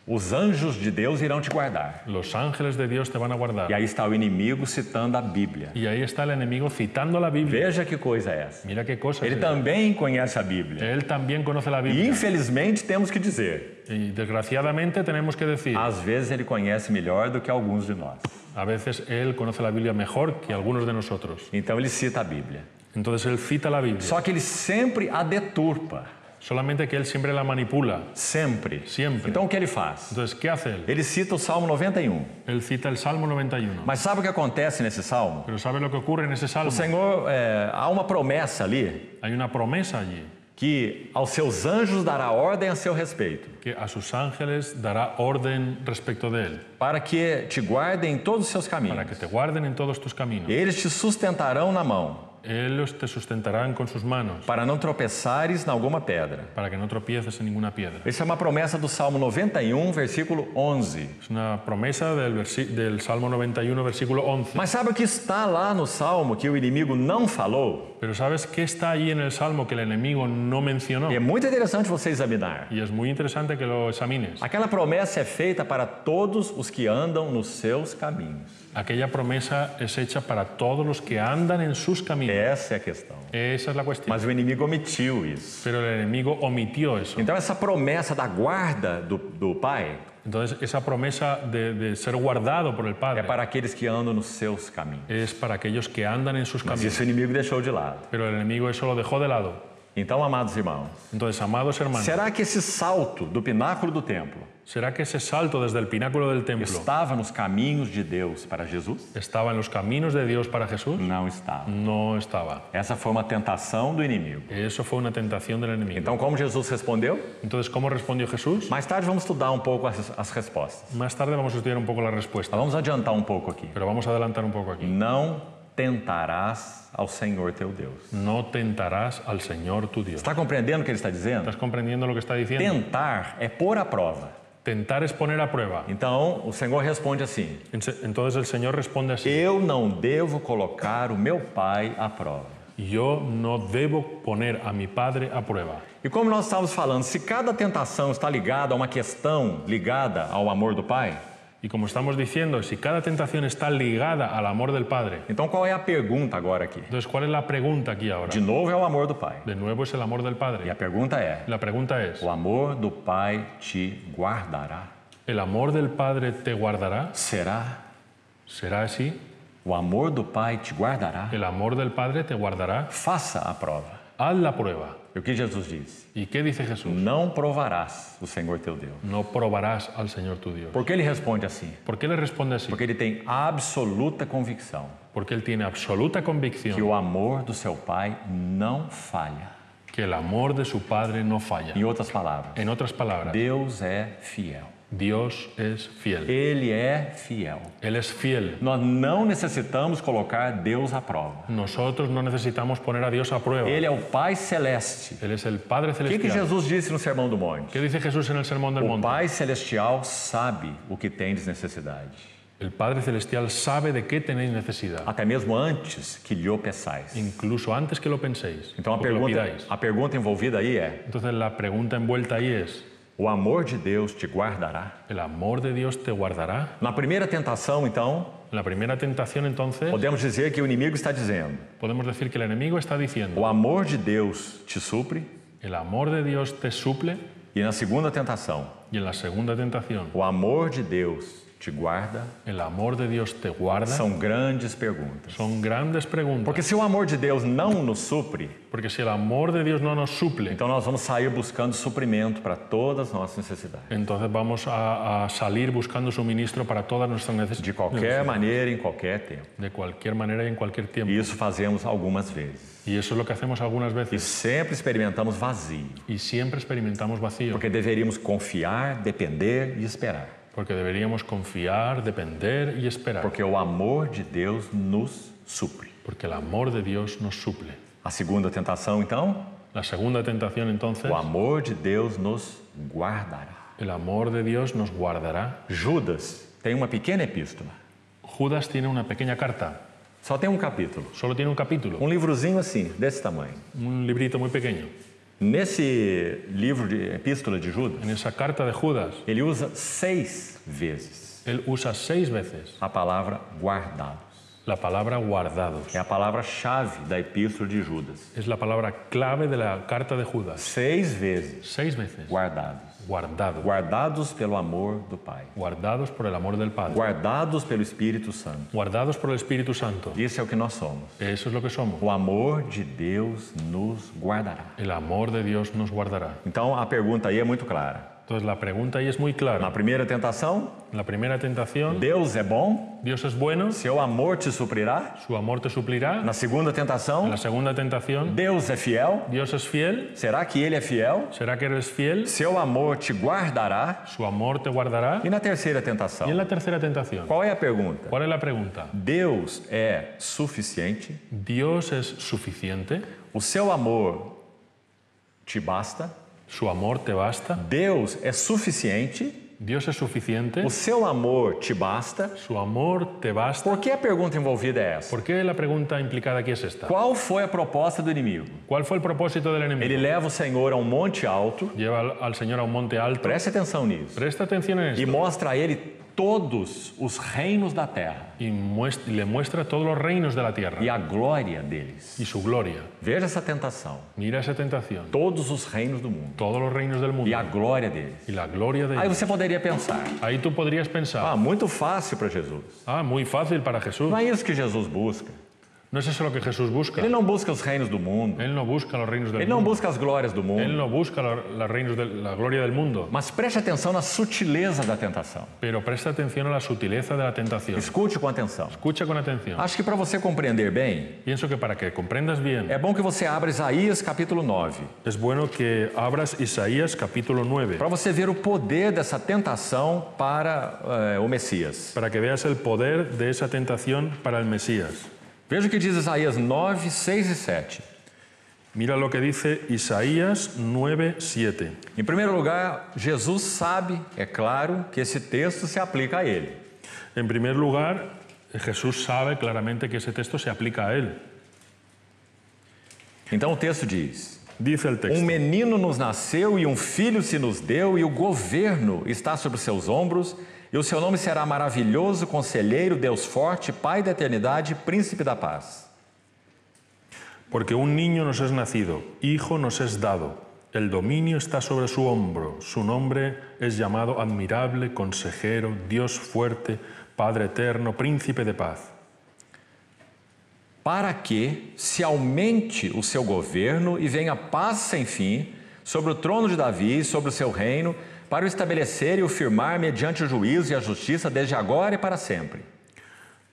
Os anjos de Deus irão te guardar. Los ángeles de Dios te van a guardar. E aí está o inimigo citando a Bíblia. Y ahí está el enemigo citando la Biblia. Veja que coisa é essa. Mira qué cosa. Ele es. também conhece a Bíblia. Él también conoce la E Biblia. infelizmente temos que dizer, Y desgraciadamente tenemos que decir, às vezes ele conhece melhor do que alguns de nós. a veces él conoce la Biblia mejor que algunos de nosotros. Então ele cita a Bíblia. Entonces él cita la Biblia. Só que ele sempre a deturpa. Solamente que él siempre la manipula. Sempre. Siempre. Então o que ele faz? Entonces, ¿qué hace él? Ele cita o Salmo 91. Él cita el Salmo 91. Mas sabe o que acontece nesse salmo? Pero ¿sabe lo que ocurre en ese Salmo? O Senhor, há uma promessa ali Hay una promesa allí, que aos seus anjos dará ordem a seu respeito, que a sus ángeles dará orden respecto de él, para que te guardem em todos os seus para que caminhos. te guarden en todos tus caminos. Eles te sustentarão na mão, Ellos te sustentarán con sus manos, para não tropeçares em alguma pedra. para que no tropieces en ninguna piedra. Essa é uma promessa do Salmo 91, versículo 11. Es una promesa del Salmo 91, versículo 11. Mas sabe o que está lá no Salmo que o inimigo não falou? Pero ¿sabes qué está allí en el Salmo que el enemigo no mencionó? É muito interessante você examinar. Y es muy interesante que lo examines. Aquela promessa é feita para todos os que andam nos seus caminhos. Aquella promesa es hecha para todos los que andan en sus caminos. Essa é a questão. Esa es la cuestión. Mas o inimigo omitiu isso. Pero el enemigo omitió eso. Então essa promessa da guarda do Pai Entonces, esa promesa de ser guardado por el é Padre para aqueles que andam nos seus caminhos. es para aquellos que andan en sus Mas caminos. isso o inimigo deixou de lado. Pero el enemigo eso lo dejó de lado. Então, amados irmãos, Entonces, amados hermanos, será que esse salto do pináculo do templo ¿será que ese salto desde el pináculo del templo estava nos caminhos de Deus para Jesus? estaba en los caminos de Dios para Jesús? Não estava. No estaba. Essa foi uma tentação do inimigo. Eso fue una tentación del enemigo. Então, como Jesus respondeu? Entonces, ¿cómo respondió Jesús? Mais tarde vamos estudar um pouco as respostas. Más tarde vamos a estudiar un poco la respuesta, Vamos adiantar um pouco aqui. pero vamos a adelantar un poco aquí. Não tentarás ao Senhor teu Deus. No tentarás al Señor tu Dios. Está compreendendo o que ele está dizendo? ¿Estás comprendiendo lo que está diciendo? Tentar é pôr à prova. Tentar es poner a prueba. Então, o Senhor responde assim: Entonces el Señor responde así: eu não devo colocar o meu Pai à prova. yo no debo poner a mi Padre a prueba. E como nós estávamos falando, se cada tentação está ligada a uma questão ligada ao amor do Pai, Y como estamos diciendo, si cada tentación está ligada al amor del Padre, então qual é a pergunta agora aqui? entonces ¿cuál es la pregunta aquí ahora? De novo é o amor do Pai. De nuevo es el amor del E Padre. a pergunta é: La pregunta es, o amor do Pai te guardará? ¿el amor del Padre te guardará? Será? ¿Será así? O amor do Pai te guardará. El amor del Padre te guardará. Faça a prova. Haz la prueba. E o que Jesus disse? ¿Y qué dice Jesús? Não provarás o Senhor teu Deus. No probarás al Señor tu Dios. Por que ele responde assim? ¿Por qué le responde así? Porque ele tem absoluta convicção Porque él tiene absoluta que convicción o amor do seu Pai não falha. que el amor de su Padre no falla. Em outras palavras, En otras palabras, Deus é fiel. Dios es fiel. Ele é fiel. Él es fiel. Nós não necessitamos colocar Deus à prova. Nosotros no necesitamos poner a Dios a prueba. Ele é o Pai Celeste. Él es el Padre O que Celestial. Jesus disse no Sermão do Monte? ¿Qué dice Jesús en el Sermón del O Monte? Pai Celestial sabe o que tendes necessidade, El Padre Celestial sabe de qué tenéis necesidad, até mesmo antes que lhe o peçais. incluso antes que lo penséis Então o que lo pidáis. a pergunta envolvida aí é: Entonces la pregunta envuelta ahí es, o amor de Deus te guardará? ¿el amor de Dios te guardará? Na primeira tentação, então, En la primera tentación, entonces, podemos dizer que o inimigo está dizendo: podemos decir que el enemigo está diciendo, o amor de Deus te supre. el amor de Dios te suple, E na segunda tentação, y en la segunda tentación, o amor de Deus te guarda. el amor de Dios te guarda. São grandes perguntas. Son grandes preguntas. Porque se o amor de Deus não nos supre, Porque si el amor de Dios no nos suple, então nós vamos sair buscando suprimento para todas as nossas necessidades. entonces vamos a salir buscando suministro para todas nuestras De necesidades. qualquer maneira, em qualquer tempo. De cualquier manera y en cualquier tiempo. E isso fazemos algumas vezes. Y eso es lo que hacemos algunas E veces. sempre experimentamos vazio. Y siempre experimentamos vacío. Porque deveríamos confiar, depender e esperar. Porque deberíamos confiar, depender y esperar. Porque o amor de Deus nos supre. Porque el amor de Dios nos suple. A segunda tentação, então, La segunda tentación, entonces, o amor de Deus nos guardará. el amor de Dios nos guardará. Judas tem uma pequena epístola. Judas tiene una pequeña carta. Só tem um capítulo. Solo tiene un capítulo. Um livrozinho assim, desse tamanho. Un librito muy pequeño. Nesse livro de epístola de Judas, En esa carta de Judas, ele usa 6 vezes él usa 6 veces a palavra guardados. la palabra guardados. É a palavra-chave da epístola de Judas. Es la palabra clave de la carta de Judas. 6 vezes 6 veces. guardados. Guardados. Guardados pelo amor do Pai. Guardados por el amor del Padre. Guardados pelo Espírito Santo. Guardados por el Espíritu Santo. Isso é o que nós somos. Eso es lo que somos. O amor de Deus nos guardará. El amor de Dios nos guardará. Então a pergunta aí é muito clara. Entonces la pregunta ahí es muy Na clara. primeira tentação, En la primera tentación, Deus é bom, Dios es bueno, seu amor te suprirá. su amor te suplirá. Na segunda En tentação, la segunda tentación, Deus é fiel. Dios es fiel. Será que ele é fiel? ¿Será que eres fiel? Seu amor te guardará. Su amor te guardará. E na terceira Y en tentação, la tercera tentación, qual é a pergunta? ¿cuál es la pregunta? Deus é suficiente? ¿Dios es suficiente? O seu amor te basta? ¿Su amor te basta? Deus é suficiente? ¿Dios es suficiente? O seu amor te basta? ¿Su amor te basta? Por que a pergunta envolvida é essa? ¿Por qué la pregunta implicada aquí es esta? Qual foi a proposta do inimigo? ¿Cuál fue el propósito del Ele enemigo? leva o Senhor a um monte alto, Lleva al Señor a un monte alto. preste atenção nisso, Presta atención en e esto. mostra a ele todos os reinos da terra Y le muestra todos los reinos de la tierra e a glória deles. y su gloria. Veja essa tentação. Mira esa tentación. Todos os reinos do mundo Todos los reinos del mundo e a glória deles. y la gloria de Aí Dios. você poderia pensar, Ahí tú podrías pensar, muito fácil para Jesus. muy fácil para Jesús. Não é isso que Jesus busca. No es eso lo que Jesús busca. Ele não busca os reinos do mundo. Él no busca los reinos del Ele não mundo. busca as glórias do Él mundo. no busca los reinos de la gloria del mundo. Mas preste atenção na sutileza da tentação. Pero presta atención a la sutileza de la tentación. Escute com atenção. Escucha con atención. Acho que para você compreender bem, Pienso que para que comprendas bien, é bom que você abra Isaías capítulo 9, es bueno que abras Isaías capítulo 9 para você ver o poder dessa tentação para o Messias. para que veas el poder de esa tentación para el Mesías. Veja o que diz Isaías 9, 6 e 7. Mira lo que dice Isaías 9, 7. Em primeiro lugar, Jesus sabe, é claro, que esse texto se aplica a ele. En primer lugar, Jesús sabe claramente que ese texto se aplica a él. Então o texto diz: Dice el texto: menino nos nasceu e filho se nos deu, e o governo está sobre seus ombros, e o seu nome será maravilhoso, conselheiro, Deus forte, Pai da eternidade, príncipe da paz. Porque un niño nos es nacido, hijo nos es dado, el dominio está sobre su hombro, su nombre es llamado admirable, consejero, Dios fuerte, Padre eterno, príncipe de paz. para que se aumente o seu governo e venha paz sem fim sobre o trono de Davi e sobre o seu reino, para o estabelecer e o firmar mediante o juízo e a justiça desde agora e para sempre.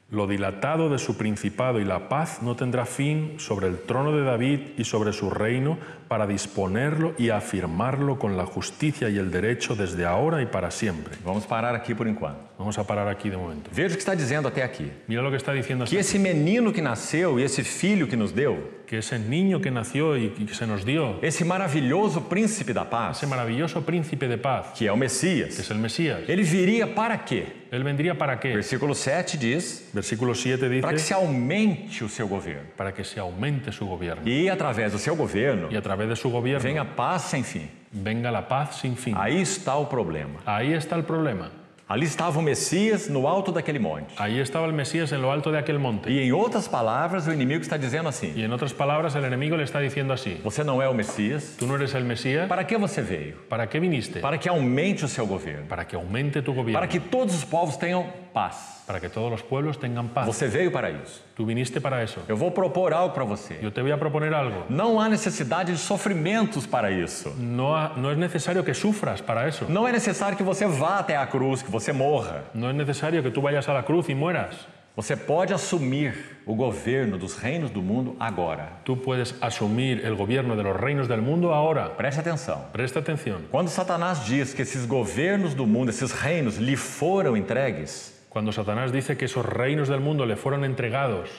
Lo dilatado de su principado y la paz no tendrá fin sobre el trono de David y sobre su reino, para disponerlo y afirmarlo con la justicia y el derecho desde ahora y para siempre. Vamos parar aqui por enquanto. Vamos a parar aquí de momento. Veja o que está dizendo até aqui. Mira lo que está diciendo Que hasta esse menino que nasceu e esse filho que nos deu, que ese niño que nació y que se nos dio, esse maravilhoso príncipe da paz, ese maravilloso príncipe de paz, que é o que Messias, es el Mesías, ele viria para quê? él vendría para qué? Versículo 7 diz, Versículo 7 para que dice, se aumente o seu governo. para que se aumente su gobierno. E através do seu governo, Y a través de su gobierno venha paz sem fim. venga la paz sin fin. Aí está o problema. Ahí está el problema. Ali estava o Messias no alto daquele monte. Ahí estaba el Mesías en lo alto de aquel monte. E em outras palavras, o inimigo está dizendo assim: Y en otras palabras, el enemigo le está diciendo así: você não é o Messias, tú no eres el Mesías, para que você veio? ¿para qué viniste? Para que aumente o seu governo, Para que aumente tu gobierno, para que todos os povos tenham paz. para que todos los pueblos tengan paz. Você veio para isso. Tú viniste para eso. Eu vou propor algo para você. Yo te voy a proponer algo. Não há necessidade de sofrimentos para isso. No es necesario que sufras para eso. Não é necessário que você vá até a cruz, que você morra. No es necesario que tú vayas a la cruz y mueras. Você pode assumir o governo dos reinos do mundo agora. Tú puedes asumir el gobierno de los reinos del mundo ahora. Preste atenção. Presta atención. Quando Satanás diz que esses governos do mundo, esses reinos, lhe foram entregues, Cuando Satanás dice que esos reinos del mundo le fueron entregados,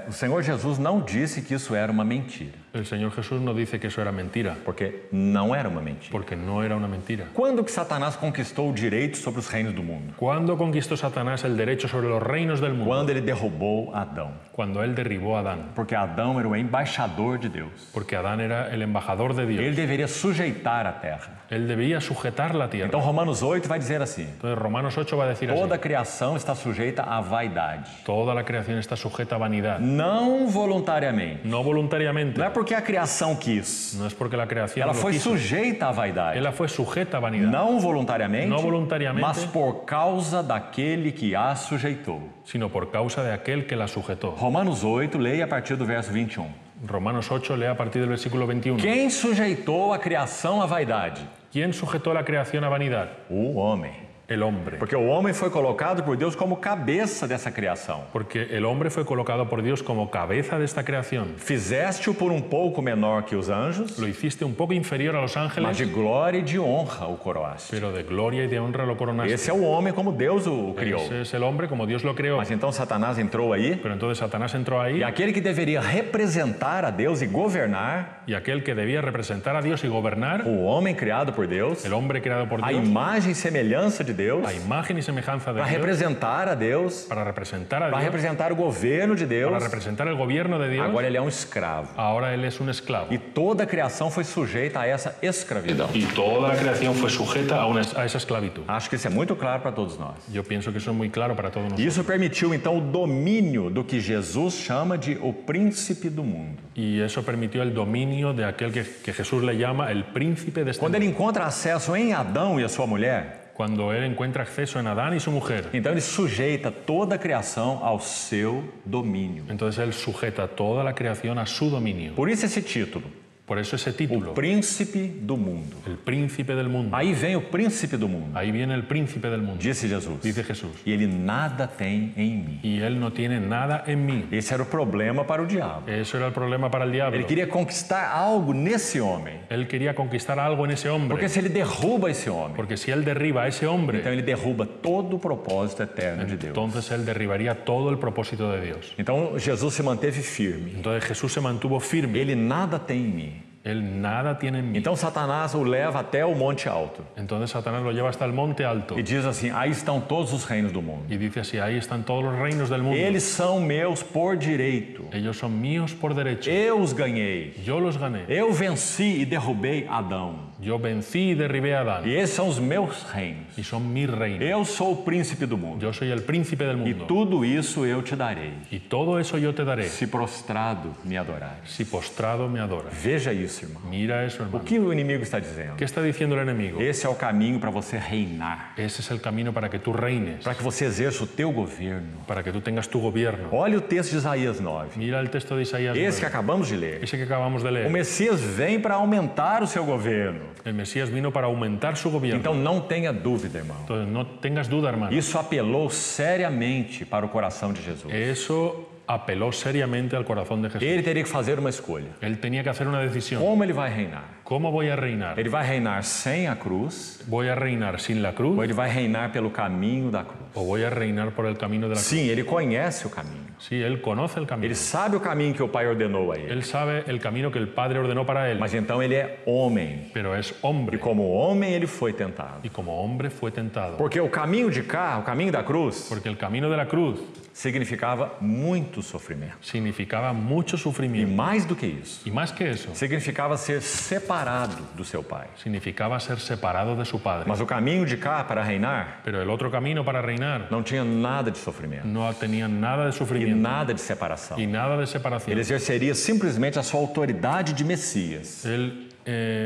o Senhor Jesus não disse que isso era uma mentira, el Señor Jesús no dice que eso era mentira, porque não era uma mentira. porque no era una mentira. Quando que Satanás conquistou o direito sobre os reinos do mundo? ¿Cuándo conquistó Satanás el derecho sobre los reinos del mundo? Quando ele derrubou Adão. Cuando él derribó a Adán. Porque Adão era o embaixador de Deus. Porque Adán era el embajador de Dios. Ele deveria sujeitar a terra. Él debía sujetar la tierra. Então Romanos 8 vai dizer assim: Entonces Romanos 8 va a decir así: toda a criação está sujeita à vaidade. toda la creación está sujeta a vanidad. Não voluntariamente. No voluntariamente. Não é porque a criação quis. No es porque la creación Ela lo foi quiso. sujeita à vaidade. Ela fue sujeta a vanidad. Não voluntariamente, No voluntariamente, mas por causa daquele que a sujeitou. Sino por causa de aquel que la sujetó. Romanos 8, leia a partir do verso 21. Romanos 8 lee a partir del versículo 21. Quem sujeitou a criação à vaidade? ¿Quién sujetó la creación a vanidad? O homem. El hombre. Porque o homem foi colocado por Deus como cabeça dessa criação. Porque el hombre fue colocado por Dios como cabeza de esta creación. Fizeste-o por um pouco menor que os anjos, Lo hiciste un poco inferior a los mas ángeles, de glória e de honra o coroaste. pero de gloria y de honra lo coronaste. Esse é o homem como Deus o criou. Ese es el hombre como Dios lo creó. Mas então Satanás entrou aí, Pero entonces Satanás entró ahí e aquele que deveria representar a Deus e governar, y aquel que debía representar a Dios y gobernar, o homem criado por Deus, el hombre creado por a Dios, imagem e semelhança de Deus, a imagen y semejanza de para Dios, representar a Deus, para representar a para Dios, representar o governo de Deus, para representar el gobierno de Dios, agora ele é um escravo. ahora él es un esclavo. E toda a criação foi sujeita a essa escravidão. Y toda la creación fue sujeta a esa esclavitud. Acho que isso é muito claro para todos nós. Yo pienso que eso es muy claro para todos nosotros. Isso permitiu então o domínio do que Jesus chama de o príncipe do mundo. Y eso permitió el dominio de aquel que Jesús le llama el príncipe de este Quando mundo. ele encontra acesso em Adão e a sua mulher, Cuando él encuentra acceso en Adán y su mujer, então ele sujeita toda a criação ao seu domínio. entonces él sujeta toda la creación a su dominio. Por isso esse título, Por eso ese o título, príncipe do mundo. el príncipe del mundo. Aí vem o príncipe do mundo, Ahí viene el príncipe del mundo, disse Jesus. dice Jesús. E ele nada tem em mim. Y él no tiene nada en mí. Esse era o problema para o diabo. Eso era el problema para el diablo. Ele queria conquistar algo nesse homem. Él quería conquistar algo en ese hombre. Porque se ele derruba esse homem, Porque si él derriba a ese hombre, então ele derruba todo o propósito eterno de Deus. entonces él derribaría todo el propósito de Dios. Então Jesus se manteve firme. Entonces Jesús se mantuvo firme. Ele nada tem em mim. Él nada tiene en mí. Então Satanás o leva até o Monte Alto Entonces Satanás lo lleva hasta el monte alto e diz assim: aí estão todos os reinos do mundo. y dice así: ahí están todos los reinos del mundo. Eles são meus por direito. Ellos son míos por derecho. Eu os ganhei. Yo los gané. Eu venci e derrubei Adão. Yo vencí y derribé a Adán. E esses são os meus reinos. Y son mis reinos. Eu sou o príncipe do mundo. Yo soy el príncipe del E mundo. tudo isso eu te darei, Y todo eso yo te daré. se prostrado me adorares. Si postrado me adoras. Veja isso, irmão. Mira eso, O hermano. que o inimigo está dizendo? ¿Qué está diciendo el enemigo? Esse é o caminho para você reinar, Ese es el camino para que tú reines, para que você exerça o teu governo. para que tú tengas tu gobierno. Olha o texto de Isaías 9. Mira el texto de Isaías Esse que 9, acabamos de ler. ese que acabamos de O leer. Messias vem para aumentar o seu governo. El Mesías vino para aumentar su gobierno. Então não tenha dúvida, irmão. Entonces no tengas duda, hermano. Isso apelou seriamente para o coração de Jesus. Eso apeló seriamente al corazón de Jesús. Ele teria que fazer uma escolha. Él tenía que hacer una decisión. Como ele vai reinar? ¿Cómo voy a reinar? Ele vai reinar sem a cruz ¿Voy a reinar sin la ou cruz ele vai reinar pelo caminho da cruz? o voy a reinar por el camino de la cruz? Sim, ele conhece o caminho. Sí, él conoce el camino. Ele sabe o caminho que o Pai ordenou a ele. Él sabe el camino que el Padre ordenó para él, Mas então ele é homem. pero es E hombre. como homem ele foi tentado. Y como hombre fue tentado. Porque o caminho de cá, o caminho da cruz, Porque el camino de la cruz significava muito sofrimento. significaba mucho E sufrimiento. mais do que isso, Y más que eso, significava ser separado do seu Pai. significaba ser separado de su Padre. Mas o caminho de cá para reinar Pero el otro camino para reinar não tinha nada de sofrimento no tenía nada de e sufrimiento nada de separação. y nada de separación. Ele exerceria simplesmente a sua autoridade de Messias, Él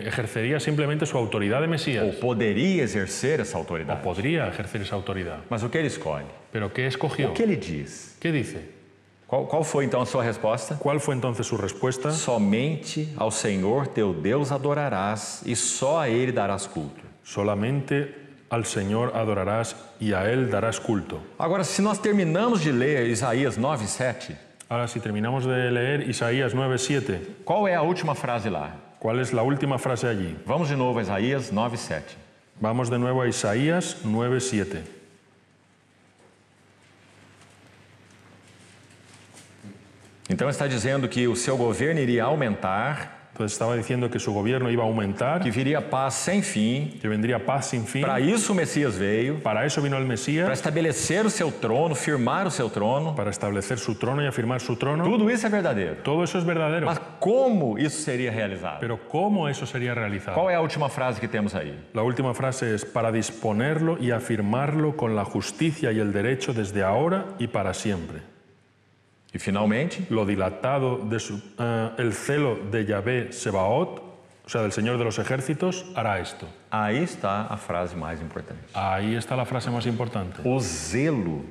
ejercería simplemente su autoridad de ou Mesías, poderia exercer essa o autoridade. podría ejercer esa autoridad. Mas o que ele escolhe? Pero ¿qué escogió? O que ele diz? ¿Qué dice? Qual foi então a sua resposta? ¿Cuál fue entonces su respuesta? Somente ao Senhor teu Deus adorarás e só a Ele darás culto. Solamente al Señor adorarás y a Él darás culto. Agora, se nós terminamos de ler Isaías 9:7, Ahora, si terminamos de leer Isaías 9:7, qual é a última frase lá? ¿cuál es la última frase allí? Vamos de novo a Isaías 9:7. Vamos de nuevo a Isaías 9:7. Então está dizendo que o seu governo iria aumentar, Entonces estaba diciendo que su gobierno iba a aumentar, que viria paz sem fim. que vendría paz sin fin. Para isso o Messias veio, Para eso vino el para Mesías, estabelecer o seu trono, firmar o seu trono. para establecer su trono y afirmar su trono. Tudo isso é verdadeiro. Todo eso es verdadero. Mas como isso seria realizado? Pero ¿cómo eso sería realizado? Qual é a última frase que temos aí? La última frase es para disponerlo y afirmarlo con la justicia y el derecho desde ahora y para siempre. E finalmente, Lo dilatado de el celo de Yahvé Sebaot, o sea, del Señor de los ejércitos, hará esto. aí está a frase mais importante. Ahí está la frase más importante. O zelo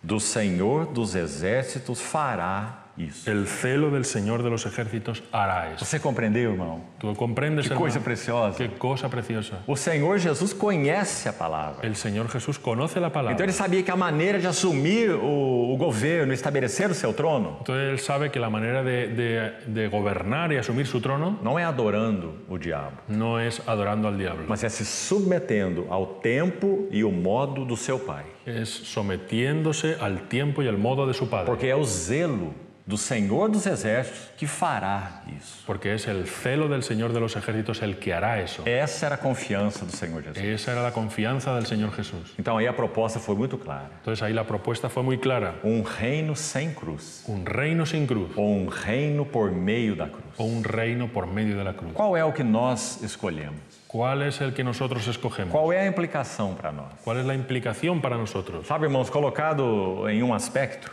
do Senhor dos exércitos fará isso. El celo del Señor de los ejércitos hará esto. Você compreendeu, irmão? ¿Tú comprendes, Que hermano? coisa preciosa. Qué cosa preciosa. O Senhor Jesus conhece a palavra. El Señor Jesús conoce la Então palabra. ele sabia que a maneira de assumir o governo, estabelecer o seu trono, Entonces él sabe que la manera de gobernar y asumir su trono não é adorando o diabo, no es adorando al diablo, mas é se submetendo ao tempo e o modo do seu Pai. es sometiéndose al tiempo y al modo de su Padre. Porque é o zelo do Senhor dos exércitos que fará isso. Porque es el celo del Señor de los ejércitos el que hará eso. Essa era a confiança do Senhor Jesus. Esa era la confianza del Señor Jesús. Então aí a proposta foi muito clara. Entonces ahí la propuesta fue muy clara. Reino sem cruz, Un reino sin cruz ou reino por meio da cruz. o un reino por medio de la cruz. Qual é o que nós escolhemos? ¿Cuál es el que nosotros escogemos? Qual é a implicação para nós? ¿Cuál es la implicación para nosotros? Sabe, irmãos, colocado em aspecto,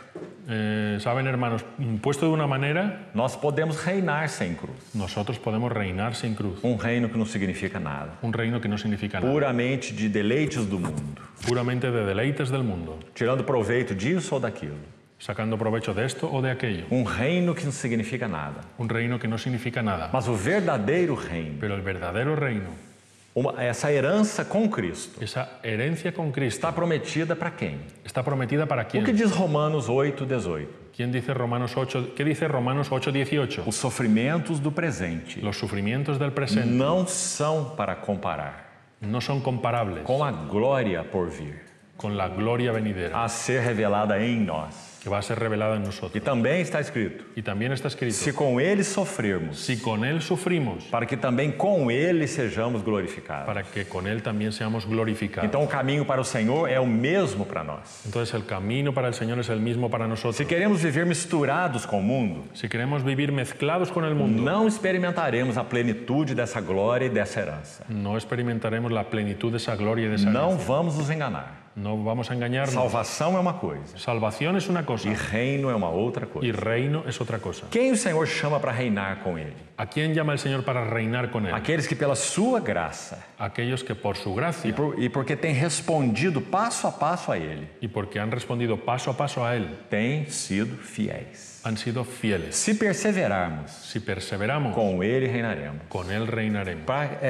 Saben, hermanos, puesto de una manera, nós podemos reinar sem cruz. nosotros podemos reinar sin cruz. Reino que não significa nada. Un reino que no significa nada. Puramente de deleites do mundo. Puramente de deleites del mundo. Tirando proveito disso ou daquilo. Sacando provecho de esto o de aquello. Reino que não significa nada. Un reino que no significa nada. Mas o verdadeiro reino, Pero el verdadero reino, essa herança com Cristo, esa herencia con Cristo, está prometida para quem? está prometida para O que quién? diz Romanos 8:18? ¿Quién dice Romanos 8? ¿Qué dice Romanos 8:18? Os sofrimentos do presente Los sufrimientos del presente não são para comparar no son comparables com a glória por vir, con la gloria venidera a ser revelada em nós. que va a ser revelada en E nosotros. também está escrito: Y también está escrito, se com ele sofrermos, si con Él sufrimos, para que também com ele sejamos glorificados. para que con Él también seamos glorificados. Então o caminho para o Senhor é o mesmo para nós. Entonces el camino para el Señor es el mismo para Se nosotros. queremos viver misturados com o mundo, Si queremos vivir mezclados con el mundo, não experimentaremos a plenitude dessa glória e dessa herança. no experimentaremos la plenitud de esa gloria y de esa Não gracia. vamos nos enganar. No vamos a engañarnos. Salvação é uma coisa Salvación es una cosa e reino é uma outra y coisa. reino es otra cosa. Quem o Senhor chama para reinar com ele? ¿A quién llama el Señor para reinar con Él? Aqueles que pela sua graça Aquellos que por su gracia e porque têm respondido passo a passo a ele, y porque han respondido paso a paso a Él, têm sido fiéis. han sido fieles. Se perseverarmos, Si perseveramos, com ele reinaremos. con Él reinaremos.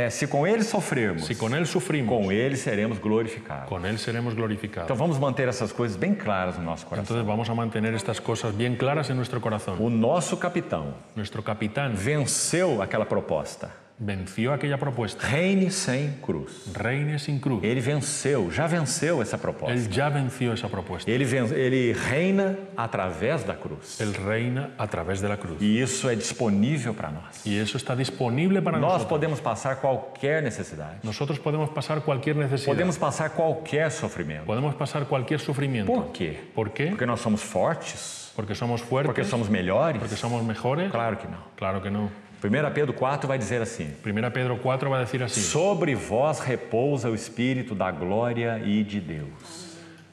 Se com ele sofrermos, Si con Él sufrimos, com ele seremos glorificados. con Él seremos glorificados. Então vamos manter essas coisas bem claras no nosso coração. Entonces vamos a mantener estas cosas bien claras en nuestro corazón. O nosso capitão Nuestro capitán venceu aquela proposta. venció aquella propuesta. Reine sem cruz. Reine sin cruz. Ele venceu, já venceu essa proposta. Él ya venció esa propuesta. Ele reina através da cruz. Él reina a través de la cruz. E isso é disponível para nós. Y eso está disponible para Nós nosotros. podemos passar qualquer necessidade. Nosotros podemos pasar cualquier necesidad. Podemos passar qualquer sofrimento. Podemos pasar cualquier sufrimiento. Por quê? ¿Por qué? Porque nós somos fortes? Porque somos fuertes. Porque somos melhores? Porque somos mejores. Claro que não. Claro que no. 1 Pedro 4 vai dizer assim: 1 Pedro 4 va a decir así. sobre vós repousa o Espírito da glória e de Deus.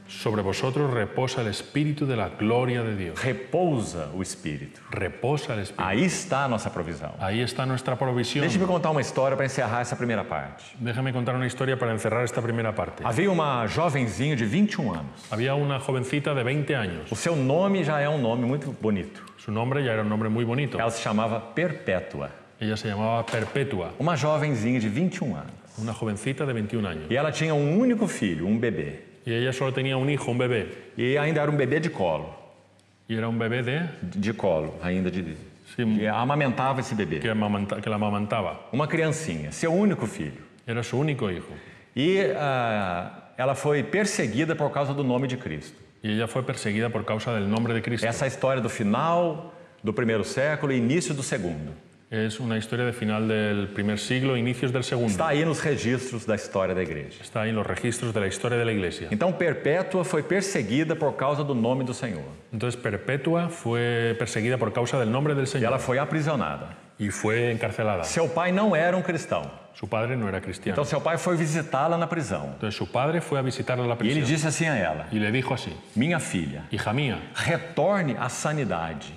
Sobre vosotros reposa el Espíritu de la gloria de Dios. Repousa o Espírito. Reposa el Espíritu. Aí está a nossa provisão. Ahí está nuestra provisión. Deixe-me contar uma história para encerrar essa primeira parte. Déjame contar una historia para encerrar esta primera parte. Havia uma jovenzinha de 21 anos. Había una jovencita de 20 años. O seu nome já é um nome muito bonito. Su nombre ya era un nombre muy bonito. Ela se chamava Perpétua. Ella se llamaba Perpetua, Uma jovenzinha de 21 anos. una jovencita de 21 años. E ela tinha um único filho, um bebê. Y ella solo tenía un hijo, un bebé. E ainda era um bebê de colo. Y era un bebé De colo, ainda de. Sí, E amamentava esse bebê. que la amamantaba. Uma criancinha, seu único filho. Era su único hijo. E ela foi perseguida por causa do nome de Cristo. Y ella fue perseguida por causa del nombre de Cristo. Essa é a história do final do primeiro século e início do segundo. Es una historia de final del primer siglo, inicios del segundo. Está aí nos registros da história da igreja. Está ahí en los registros de la historia de la iglesia. Então, Perpétua foi perseguida por causa do nome do Senhor. Entonces Perpetua fue perseguida por causa del nombre del E Señor ela foi aprisionada. y fue encarcelada. Seu pai não era um cristão. Su padre no era cristiano. Então, seu pai foi visitá-la na prisão. Entonces su padre fue a visitarla a la E ele prisión disse assim a ela: y le dijo así: minha filha, hija mía, retorne à sanidade.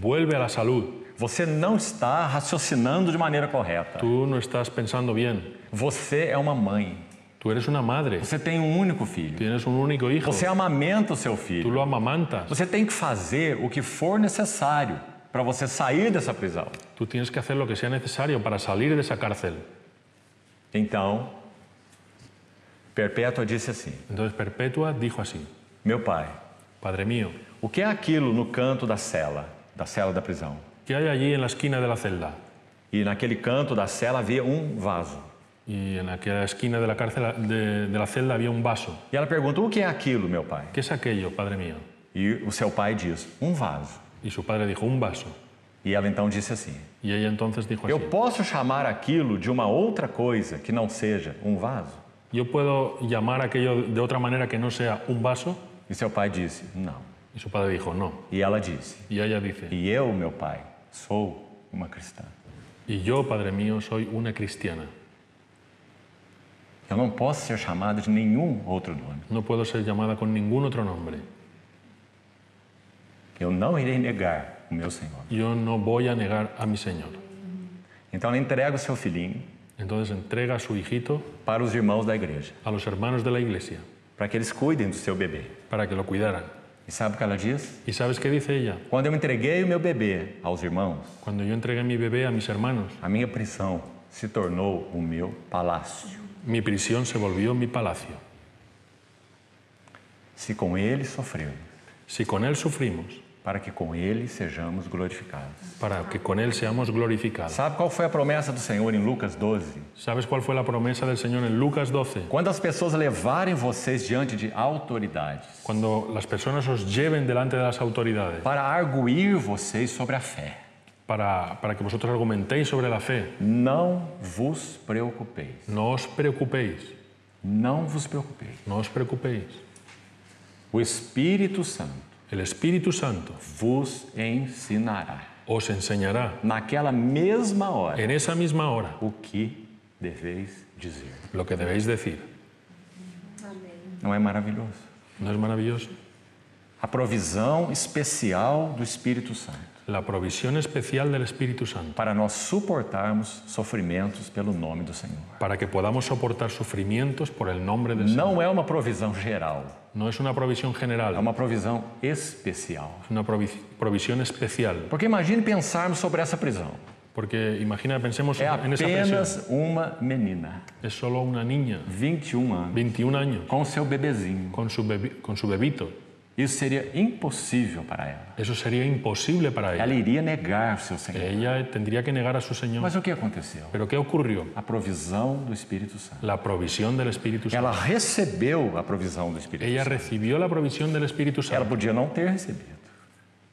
vuelve a la salud. Você não está raciocinando de maneira correta. Tú no estás pensando bien. Você é uma mãe. Tú eres una madre. Você tem um único filho. Tienes un único hijo. Você amamenta o seu Tú filho. lo amamantas. Você tem que fazer o que for necessário para você sair dessa prisão. Tú tienes que hacer lo que sea necesario para salir de esa cárcel. Então, Perpétua disse assim: Entonces Perpetua dijo así: meu pai, Padre mío, o que é aquilo no canto da cela da prisão? ¿qué hay allí en la esquina de la celda? E naquele canto da cela havia um vaso. Y en aquella esquina de la cárcel de la celda había un vaso. E ela pergunta: o que é aquilo, meu pai? ¿Qué es aquello, Padre mío? E o seu pai diz: um vaso. Y su padre dijo: un vaso. E ela então disse assim: Y ella entonces dijo eu así: posso chamar aquilo de uma outra coisa que não seja um vaso? ¿yo puedo llamar aquello de otra manera que no sea un vaso? E seu pai disse: não. Y su padre dijo: no. E ela disse: Y ella dice: e eu, meu pai, sou uma cristã. y yo, Padre mío, soy una cristiana. Eu não posso ser chamada de nenhum outro nome. No puedo ser llamada con ningún otro nombre. Eu não irei negar o meu Senhor. Yo no voy a negar a mi Señor. Então ela entrega o seu filhinho Entonces entrega a su hijito para os irmãos da igreja, a los hermanos de la iglesia para que eles cuidem do seu bebê. para que lo cuidaran. E sabe o que ela diz? ¿Y sabes qué dice ella? Quando eu entreguei o meu bebê aos irmãos, Cuando yo entregué mi bebé a mis hermanos, a minha prisão se tornou o meu palácio. mi prisión se volvió mi palacio. Se com ele sofreu, Si con él sufrimos, para que com ele sejamos glorificados. para que con Él seamos glorificados. Sabe qual foi a promessa do Senhor em Lucas 12? ¿Sabes cuál fue la promesa del Señor en Lucas 12? Quando as pessoas levarem vocês diante de autoridades Cuando las personas os lleven delante de las autoridades para arguir vocês sobre a fé, para que vosotros argumentéis sobre la fe, não vos preocupeis. no os preocupéis, Não vos preocupeis. no os preocupéis. O Espírito Santo El Espíritu Santo vos ensinará, os enseñará naquela mesma hora, en esa misma hora o que deveis dizer. lo que debéis decir. Não é maravilhoso? ¿No es maravilloso? A provisão especial do Espírito Santo La provisión especial del Espíritu Santo para nós suportarmos sofrimentos pelo nome do Senhor. para que podamos soportar sufrimientos por el nombre del Señor. Não é uma provisão geral, No es una provisión é general, uma provisão especial. es una provisión especial. Porque imagine pensarmos sobre essa prisão. Porque imagina, pensemos É en esa prisión. apenas uma menina, Es solo una niña, 21 anos, 21 años, com seu bebezinho. con su bebito. Isso seria impossível para ela. Eso sería imposible para Ela ella. iria negar o seu Senhor. Ella tendría que negar a su Señor. Mas o que aconteceu? Pero ¿qué ocurrió? A provisão do Espírito Santo. La provisión del Espíritu Santo. Ela recebeu a provisão do Espírito Ella Santo. recibió la provisión del Espíritu Ela Santo. podia não ter recebido.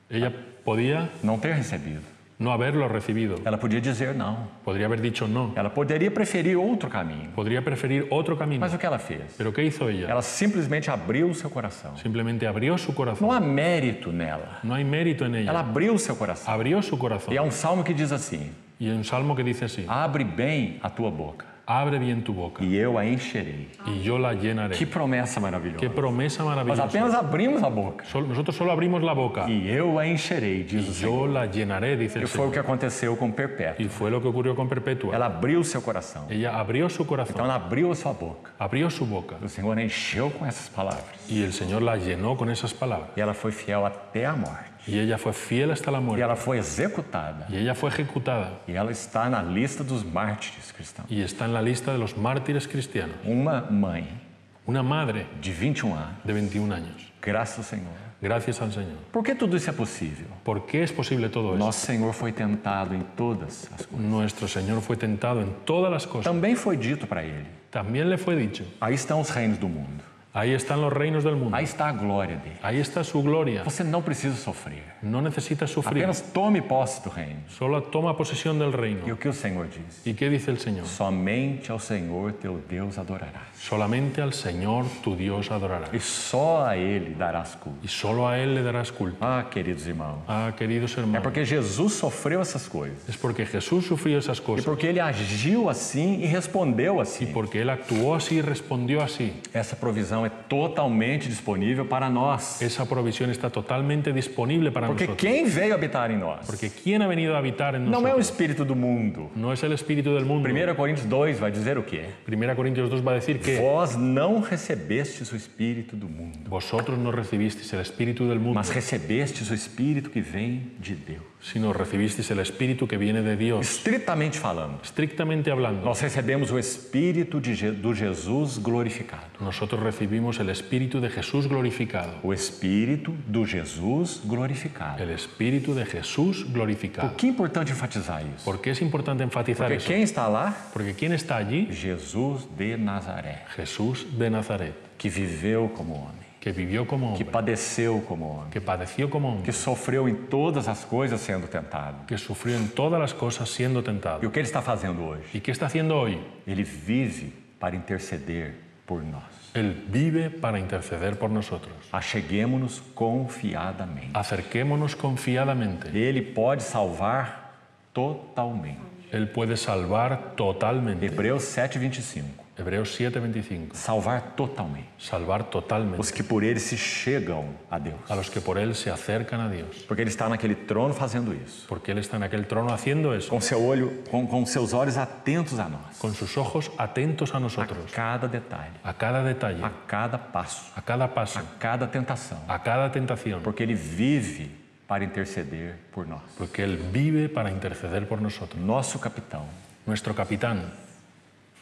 Ella podía Não ter recebido. no haberlo recibido. Ela podia dizer não. Podría haber dicho no. Ela poderia preferir outro caminho. Podría preferir otro camino. Mas o que ela fez? Pero ¿qué hizo ella? Ela simplesmente abriu o seu coração. Simplemente abrió su Não corazón. há mérito nela. No hay mérito en Ela ella. abriu o seu coração. Abrió su corazón. E há um salmo que diz assim: Y hay un salmo que dice así: abre bem a tua boca abre bien tu boca e eu a encherei. y yo la llenaré. Que promessa Qué maravilhosa. promesa Nós maravillosa. apenas abrimos a boca Nosotros solo abrimos la boca e eu a encherei, diz o y Senhor. yo la llenaré, dice E el foi o que Señor. aconteceu com Perpétua. Y fue lo que ocurrió con Perpetua. Ela abriu o seu coração. Ella abrió su Então corazón, ela abriu a sua boca. abrió su boca O Senhor a encheu com essas palavras. y el Señor la llenó con esas palabras. E ela foi fiel até a morte. Y ella fue fiel hasta la E muerte. ela foi executada. Y ella fue ejecutada E ela está na lista dos mártires cristãos. y está en la lista de los mártires cristianos. Uma mãe Una madre de 21 anos. de 21 años. Graças ao Senhor. Gracias al Señor. Por que tudo isso é possível? ¿Por qué es posible todo eso? Nosso Senhor foi tentado em todas as coisas. Nuestro Señor fue tentado en todas las cosas. Também foi dito para ele: También le fue dicho: aí estão os reinos do mundo. ahí están los reinos del mundo. Aí está a glória dele. Ahí está su gloria. Você não precisa sofrer. No necesitas sufrir. Apenas tome posse do reino. Solo toma posesión del E reino. o que o Senhor diz? ¿Y qué dice el Señor? Somente ao Senhor teu Deus adorarás. Solamente al Señor tu Dios adorarás. E só a Ele darás culto. Y solo a Él le darás culto. Ah, queridos irmãos. Ah, queridos É hermanos. porque Jesus sofreu essas coisas. Es porque Jesús sufrió esas E cosas. porque Ele agiu assim e respondeu assim. Porque Él actuó así y respondió así. Essa provisão é totalmente disponível para nós. Esa provisión está totalmente disponible para Porque nosotros. quem veio habitar em nós Porque ¿quién ha venido a habitar en não é o nosotros? espírito do mundo. No es el espíritu del mundo. 1 Coríntios 2 vai dizer o quê? 1 Corintios 2 va a decir que Vós não recebestes o espírito do mundo, vosotros no recibisteis el espíritu del mundo, mas recebestes o espírito que vem de Deus. sino recibisteis el espíritu que viene de Dios. Estritamente falando, Estrictamente hablando, nós recebemos o espírito do Jesus glorificado. nosotros recibimos el espíritu de Jesús glorificado. O espírito do Jesus glorificado. El espíritu de Jesús Por glorificado. que é importante enfatizar isso? ¿Por qué es importante enfatizar Porque eso? quem está lá? Porque ¿quién está allí? Jesus de Nazaré, Jesús de Nazaret, que viveu como homem, que vivió como que hombre, padeceu como homem, que padeció como hombre, que sofreu em todas as coisas sendo tentado. que sufrió en todas las cosas siendo E tentado. o que ele está fazendo hoje? ¿Y qué está haciendo hoy? Ele vive para interceder por nós. Él vive para interceder por nosotros. Acheguemo-nos confiadamente. Acerquémonos confiadamente. Ele pode salvar totalmente. Él puede salvar totalmente. Hebreus 7:25. Hebreos 7:25. Salvar totalmente. Salvar totalmente Os que por ele se chegam a Deus. a los que por Él se acercan a Dios. Porque ele está naquele trono fazendo isso. Porque Él está en aquel trono haciendo eso, Com seu olho, com seus olhos atentos a nós. con sus ojos atentos a A nosotros, cada detalhe, a cada detalle, a cada passo, a cada paso, a cada tentação. a cada tentación. Porque ele vive para interceder por nós. Porque Él vive para interceder por nosotros. Nosso capitão, Nuestro capitán,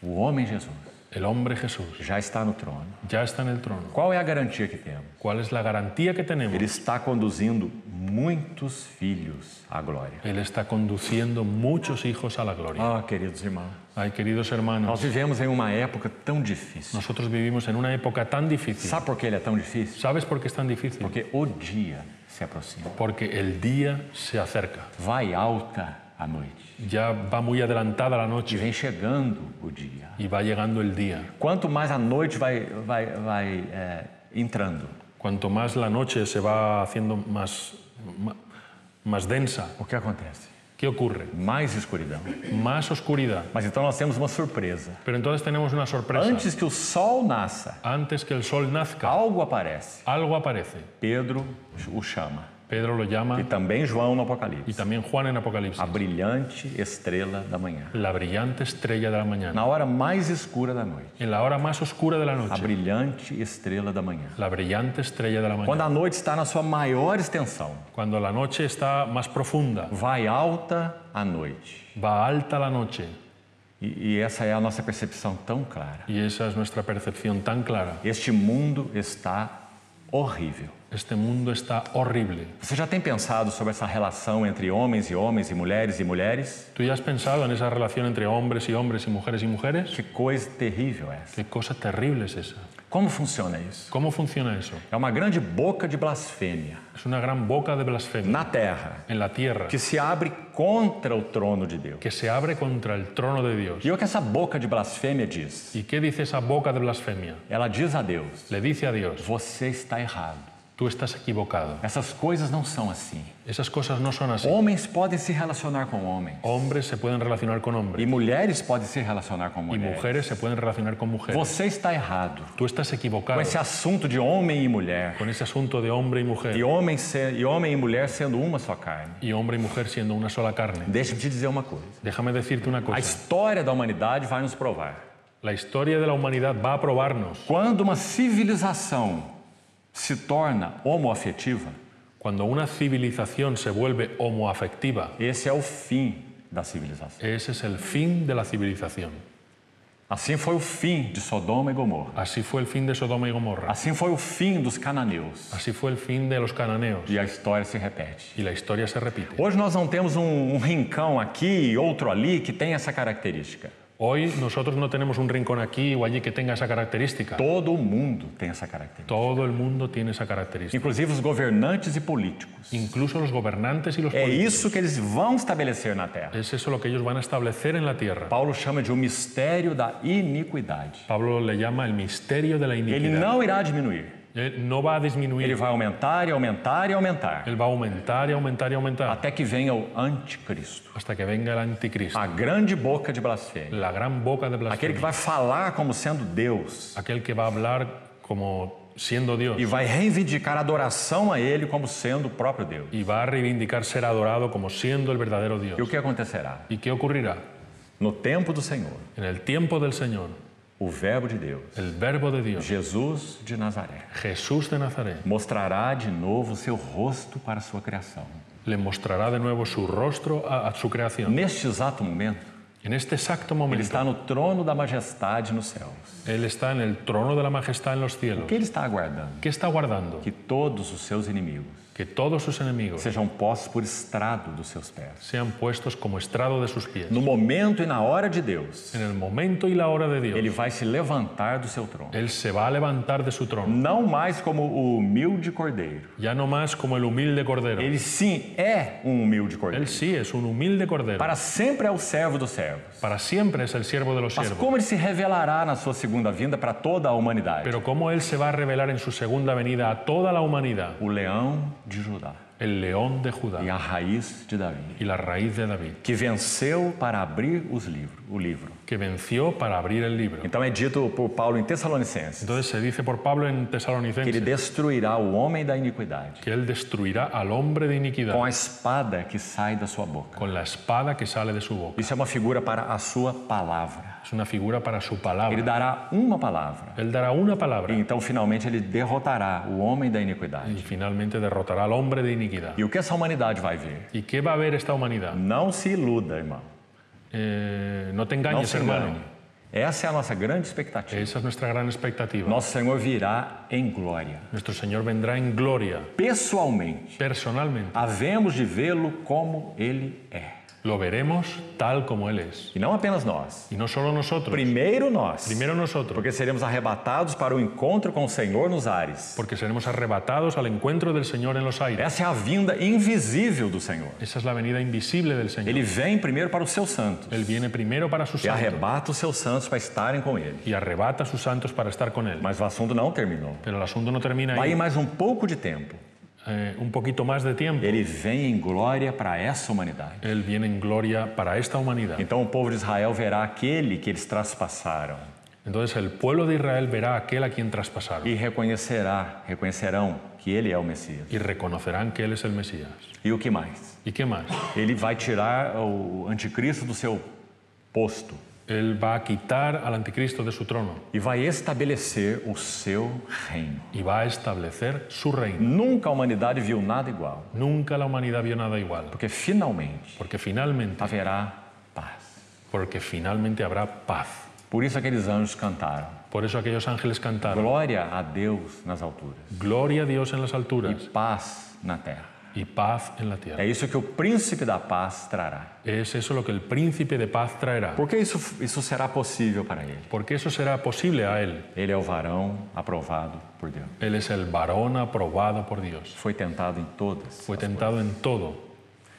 o homem Jesus, el hombre Jesús, já está no trono. ya está en el trono. Qual é a garantia que temos? ¿Cuál es la garantía que tenemos? Ele está conduzindo muitos filhos à glória. Él está conduciendo muchos hijos a la gloria. Ah, queridos irmãos, Ay, queridos nós hermanos, vivemos em uma época tão difícil. nosotros vivimos en una época tan difícil. Sabe por que ele é tão difícil? ¿Sabes por qué es tan difícil? Porque o dia se aproxima. Porque el día se acerca. Vai alta a noite Ya va muy adelantada la e noche vem chegando o dia. y va llegando el día. Quanto mais a noite vai entrando, Cuanto más la noche se va haciendo más densa, o que acontece? ¿qué ocurre? Mais escuridão. Más oscuridad. Mas então nós temos uma surpresa. Pero entonces tenemos una sorpresa. Antes que o sol nasça, Antes que el sol nazca, algo aparece. algo aparece. Pedro o chama. Pedro lo llama E também João no y Apocalipse. también Juan en Apocalipsis. A brilhante estrela da manhã. La brillante estrella de la mañana. Na hora mais escura da noite. En la hora más oscura de la A noche. brilhante estrela da manhã. La brillante estrella de la Quando mañana. a noite está na sua maior extensão, Cuando la noche está más profunda, vai alta a noite. va alta la noche. E essa é a nossa percepção tão clara. Y esa es nuestra percepción tan clara. Este mundo está horrível. Este mundo está horrible. Você já tem pensado sobre essa relação entre homens e homens e mulheres? ¿Tú ya has pensado en esa relación entre hombres y hombres y mujeres? Que coisa terrível é essa. Qué cosa terrible es esa. Como funciona isso? ¿Cómo funciona eso? É uma grande boca de blasfêmia Es una gran boca de blasfemia na terra en la tierra que se abre contra o trono de Deus. que se abre contra el trono de Dios. E o que essa boca de blasfêmia diz? ¿Y qué dice esa boca de blasfemia? Ela diz a Deus: Le dice a Dios, você está errado. tú estás equivocado. Essas coisas não são assim. Esas cosas no son así. Homens podem se relacionar com homens. Hombres se pueden relacionar con E hombres mulheres podem se relacionar com y mulheres. mujeres se pueden relacionar con mujeres. Você está errado Tú estás equivocado com esse assunto de homem e mulher. con esse asunto de hombre y mujer E homem e mulher sendo uma só carne. y hombre y mujer siendo una sola carne. Deixa-me te dizer uma coisa. Déjame decirte una A cosa. história da humanidade vai nos provar. La historia de la humanidad va a probarnos. Quando uma civilização se torna homoafetiva, Cuando una civilización se vuelve homoafectiva, esse é o fim da civilização. ese es el fin de la civilización. Assim foi o fim de Sodoma e Gomorra. Así fue el fin de Sodoma y Gomorra. Assim foi o fim dos cananeus. Así fue el fin de los cananeos. E a história se repete. Y la historia se repite. Hoje nós não temos um rincão aqui e outro ali que tem essa característica. Hoy nosotros no tenemos un rincón aquí o allí que tenga esa característica. Todo o mundo tem essa característica. Todo el mundo tiene esa característica. Inclusive os governantes e políticos. Incluso los gobernantes y los É políticos. isso que eles vão estabelecer na terra. Es eso lo que ellos van a establecer en la tierra. Paulo chama de um mistério da iniquidade. Pablo le llama el misterio de la Ele iniquidad. não irá diminuir. Él no va a Ele disminuir. vai aumentar e aumentar e aumentar. Él va a aumentar y aumentar y aumentar Até que venha o anticristo. hasta que venga el anticristo. A grande boca de blasfêmia. La gran boca de Aquele que blasfemia. vai falar como sendo Deus. Aquel que va a hablar como siendo Dios E vai reivindicar a adoração a Ele como sendo o próprio Deus. y va a reivindicar ser adorado como siendo el verdadero Dios. E o que acontecerá? ¿Y qué ocurrirá? No tempo do Senhor, En el tiempo del Señor, o Verbo de Deus, el Verbo de Dios, Jesus de Nazaré, Jesús de Nazaret, mostrará de novo o seu rosto para a sua criação. le mostrará de nuevo su rostro a su creación. Neste exato momento, En este exacto Ele momento, está no trono da majestade nos céus. Él está en el trono de la majestad en los O cielos. que Ele está aguardando? ¿Qué está guardando? Que todos os seus inimigos Que todos sus enemigos sejam postos por estrado dos seus pés. sean puestos como estrado de sus pies. No momento e na hora de Deus, En el momento y la hora de Ele Dios, vai se levantar do seu trono. Él se va a levantar de su trono, Não mais como o humilde cordeiro. ya no más como el humilde cordero. Ele sim é um humilde cordeiro. Él sí es un humilde cordero. Para sempre é o servo dos servos. Para siempre es el siervo de los Mas siervos. como Ele se revelará na sua segunda vinda para toda a humanidade? Pero cómo Él se va a revelar en su segunda venida a toda la humanidad, O leão de Judá el león de Judá e a raiz de Davi, y la raíz de David, que venceu para abrir o livro. que venció para abrir el libro. Então é dito por Paulo em Tessalonicenses Entonces se dice por Pablo en que Ele Tesalonicenses destruirá o homem da iniquidade que Él destruirá al hombre de iniquidad com a espada que sai da sua boca. con la espada que sale de su boca. Isso é uma figura para a sua palavra. Es una figura para su Ele palabra. dará uma palavra Él dará una e palabra então finalmente ele derrotará o homem da y iniquidade. finalmente derrotará al hombre de iniquidad. E o que essa humanidade vai ver? ¿Y qué va a ver esta humanidad? Não se iluda, irmão. No te Não engañes, se hermano. engane. Essa é a nossa grande expectativa. Esa es nuestra gran expectativa. Nosso Senhor virá em glória. Nuestro Señor vendrá en gloria, Pessoalmente, personalmente. havemos de vê-lo como Ele é. Lo veremos tal como Él es. E não apenas nós. Y no solo nosotros, Primeiro nós. primero nosotros, Porque seremos arrebatados para o encontro com o Senhor nos ares. porque seremos arrebatados al encuentro del Señor en los aires. Essa é a vinda invisível do Senhor. Esa es la venida invisible del Señor. Ele vem primeiro para os seus santos Él viene primero para sus e santos arrebata os seus santos para estarem com Ele. y arrebata a sus santos para estar con Él. Mas o assunto não terminou. Pero el asunto no termina Vai ahí. mais um pouco de tempo. Un poquito más de tiempo. Ele vem em glória para essa humanidade. Él viene en gloria para esta humanidad. Então o povo de Israel verá aquele que eles traspassaram Entonces el pueblo de Israel verá a aquel a quien traspasaron e reconhecerão que Ele é o Messias. y reconocerán que Él es el Mesías. E o que mais? ¿Y qué más? Ele vai tirar o anticristo do seu posto Él va a quitar al anticristo de su trono e vai estabelecer o seu reino. y va a establecer su reino. Nunca a humanidade viu nada igual, Nunca la humanidad vio nada igual, porque finalmente porque finalmente habrá paz. Por isso aqueles anjos cantaram: Por eso aquellos ángeles cantaron: glória a Deus nas alturas Gloria a Dios en las e alturas paz na terra. y paz en la tierra. É isso que o príncipe da paz trará. Es eso lo que el príncipe de paz traerá. Por que isso será possível para ele? Porque eso será posible a él. Ele é o varão aprovado por Deus. Él es el varón aprobado por Dios. Foi tentado em todas. Fue tentado en todo.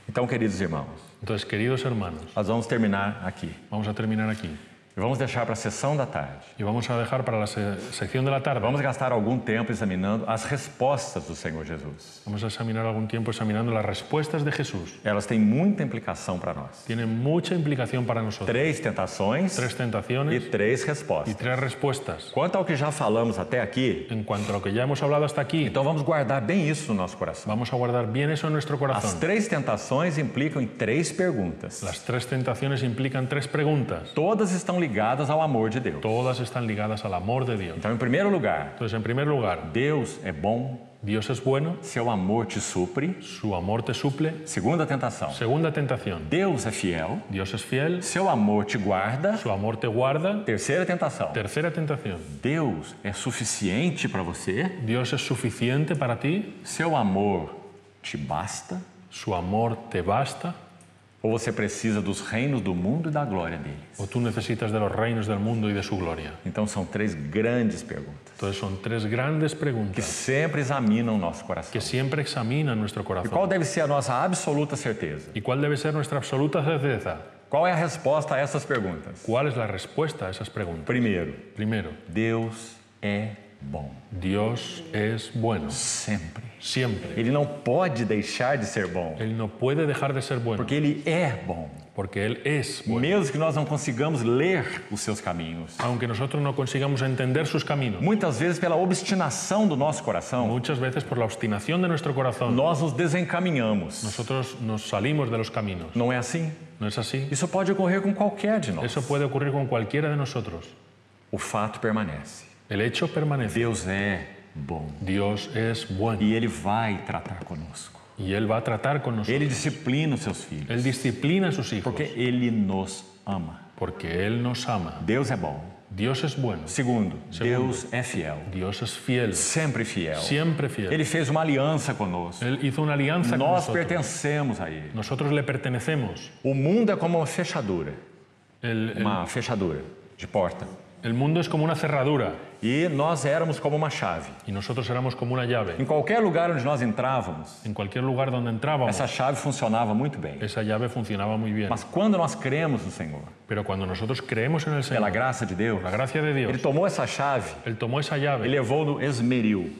Então, queridos irmãos, Entonces, queridos hermanos, nós vamos terminar aqui. vamos a terminar aquí. E vamos deixar para a sessão da tarde. Y vamos a dejar para la sección de la tarde. Vamos gastar algum tempo examinando as respostas do Senhor Jesus. Vamos a examinar algún tiempo examinando las respuestas de Jesús. Elas têm muita implicação para nós. Tienen mucha implicación para nosotros. 3 tentações Tres e tentaciones 3 y respostas. 3 respuestas. Quanto ao que já falamos até aqui, En cuanto a lo que ya hemos hablado hasta aquí, então vamos guardar bem isso no nosso coração. vamos a guardar bien eso en nuestro As corazón. 3 tentações implicam em 3 perguntas. Las 3 tentaciones implican 3 preguntas. Todas estão ligadas ao amor de Deus. Todas están ligadas al amor de Dios. Então, em primeiro lugar, Entonces, en primer lugar, Deus é bom, Dios es bueno, seu amor te supre. su amor te suple. Segunda tentação, Segunda tentación, Deus é fiel, Dios es fiel, seu amor te guarda. su amor te guarda. Terceira tentação, Tercera tentación, Deus é suficiente para você, Dios es suficiente para ti, seu amor te basta, su amor te basta, ou você precisa dos reinos do mundo e da glória dele? o tú necesitas de los reinos del mundo y de su gloria. Então são 3 grandes perguntas Entonces son 3 grandes que preguntas sempre examinam o nosso coração. que siempre examinan nuestro E qual corazón. deve ser a nossa absoluta certeza? ¿Y cuál debe ser nuestra absoluta certeza? Qual é a resposta a essas perguntas? ¿Cuál es la respuesta a esas preguntas? Primeiro, Primero, Deus é bom. Dios es bueno, Sempre. siempre. Ele não pode deixar de ser bom, Él no puede dejar de ser bueno, porque Ele é bom. porque Él es bueno. Mesmo que nós não consigamos ler os seus caminhos. Aunque nosotros no consigamos entender sus caminos, Muitas vezes, pela obstinação do nosso coração, muchas veces por la obstinación de nuestro corazón, nós nos desencaminhamos. nosotros nos salimos de los caminos. Não é assim? ¿No es así? Isso pode ocorrer com qualquer de nós. Eso puede ocurrir con cualquiera de nosotros. O fato permanece. El hecho permanece. Deus é bom. Dios es bueno E Ele vai tratar conosco. y Él va a tratar con nosotros. Ele disciplina os seus filhos. Él disciplina a sus hijos Porque Ele nos ama. porque Él nos ama. Deus é bom. Dios es bueno. Segundo, Deus é fiel. Dios es fiel, Sempre fiel. siempre fiel. Ele fez uma aliança conosco. Él hizo una alianza con Nós nosotros. pertencemos a Ele. Nosotros le pertenecemos. O mundo é como uma fechadura. El Uma fechadura de porta. mundo es como una cerradura E nós éramos como uma chave. y nosotros éramos como una llave. Em qualquer lugar onde nós entrávamos, En cualquier lugar donde entrábamos, essa chave funcionava muito bem. esa llave funcionaba muy bien. Mas quando nós cremos no Senhor, Pero cuando nosotros creemos en el pela Señor, graça de Deus, la gracia de Ele Dios, tomou essa chave Él tomó esa e llave levou no esmeril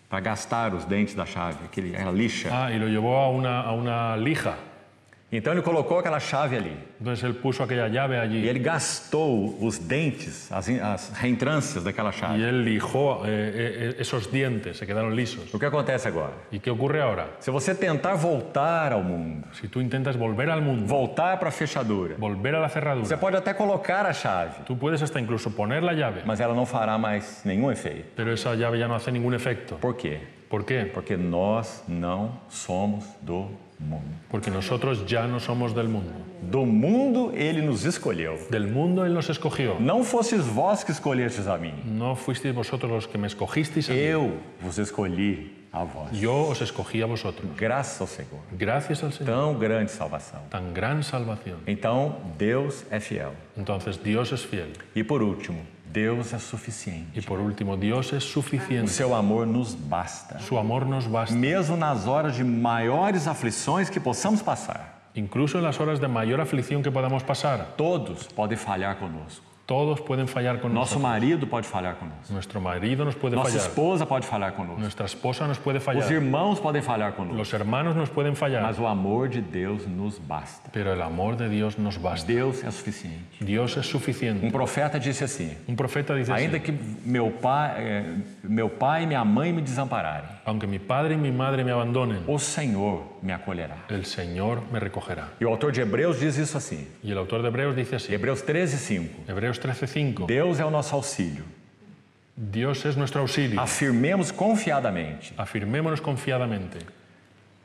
para gastar os dentes da chave, aquela lixa. y lo llevó a una lija. Então Ele colocou aquela chave ali Entonces Él puso aquella llave e allí Ele gastou os dentes, as reentrâncias daquela y chave. Él lijó esos dientes, se quedaron lisos. O que acontece agora? ¿Y qué ocurre ahora? Se você tentar voltar ao mundo, Si tú intentas volver al mundo, voltar para a fechadura, volver a la você cerradura, pode até colocar a chave, tú puedes hasta incluso poner la llave, mas ela não fará mais nenhum efeito. pero esa llave ya no hace ningún efecto. Por quê? ¿Por qué? Porque nós não somos do mundo. Porque nosotros ya no somos del mundo. Do mundo ele nos escolheu. Del mundo Él nos escogió. Não fostes vós que escolhestes a mim. No fuisteis vosotros los que me escogisteis a mí. Eu vos escolhi a vós. Yo os escogí a vosotros. Graças ao Senhor. Gracias al Señor. Tão grande salvação. Tan gran salvación. Então, Deus é fiel. Entonces Dios es fiel. E por último, Deus é suficiente. Y por último, Dios es O suficiente. seu amor nos basta. Su amor nos basta. Mesmo nas horas de maiores aflições que possamos passar, Incluso en las horas de mayor aflicción que podamos pasar, todos podem falhar conosco. todos pueden fallar con Nosso nosotros. marido pode falhar conosco. Nuestro marido nos puede Nossa fallar. esposa pode falhar conosco. Nuestra esposa nos puede Os fallar. irmãos podem falhar conosco. Los hermanos nos pueden fallar. Mas o amor de Deus nos basta. Pero el amor de Dios nos basta. Deus é suficiente. Dios es suficiente. Profeta disse assim: Un profeta dice ainda así: que meu pai e minha mãe me desampararem, aunque mi padre y mi madre me abandonen, o Senhor me acolherá. el Señor me recogerá. E o autor de Hebreus diz isso assim. Y el autor de Hebreos dice así, Hebreus 13:5. Hebreos 13:5, Deus é o nosso auxílio. Dios es nuestro auxilio. Afirmemos confiadamente. Afirmémonos confiadamente,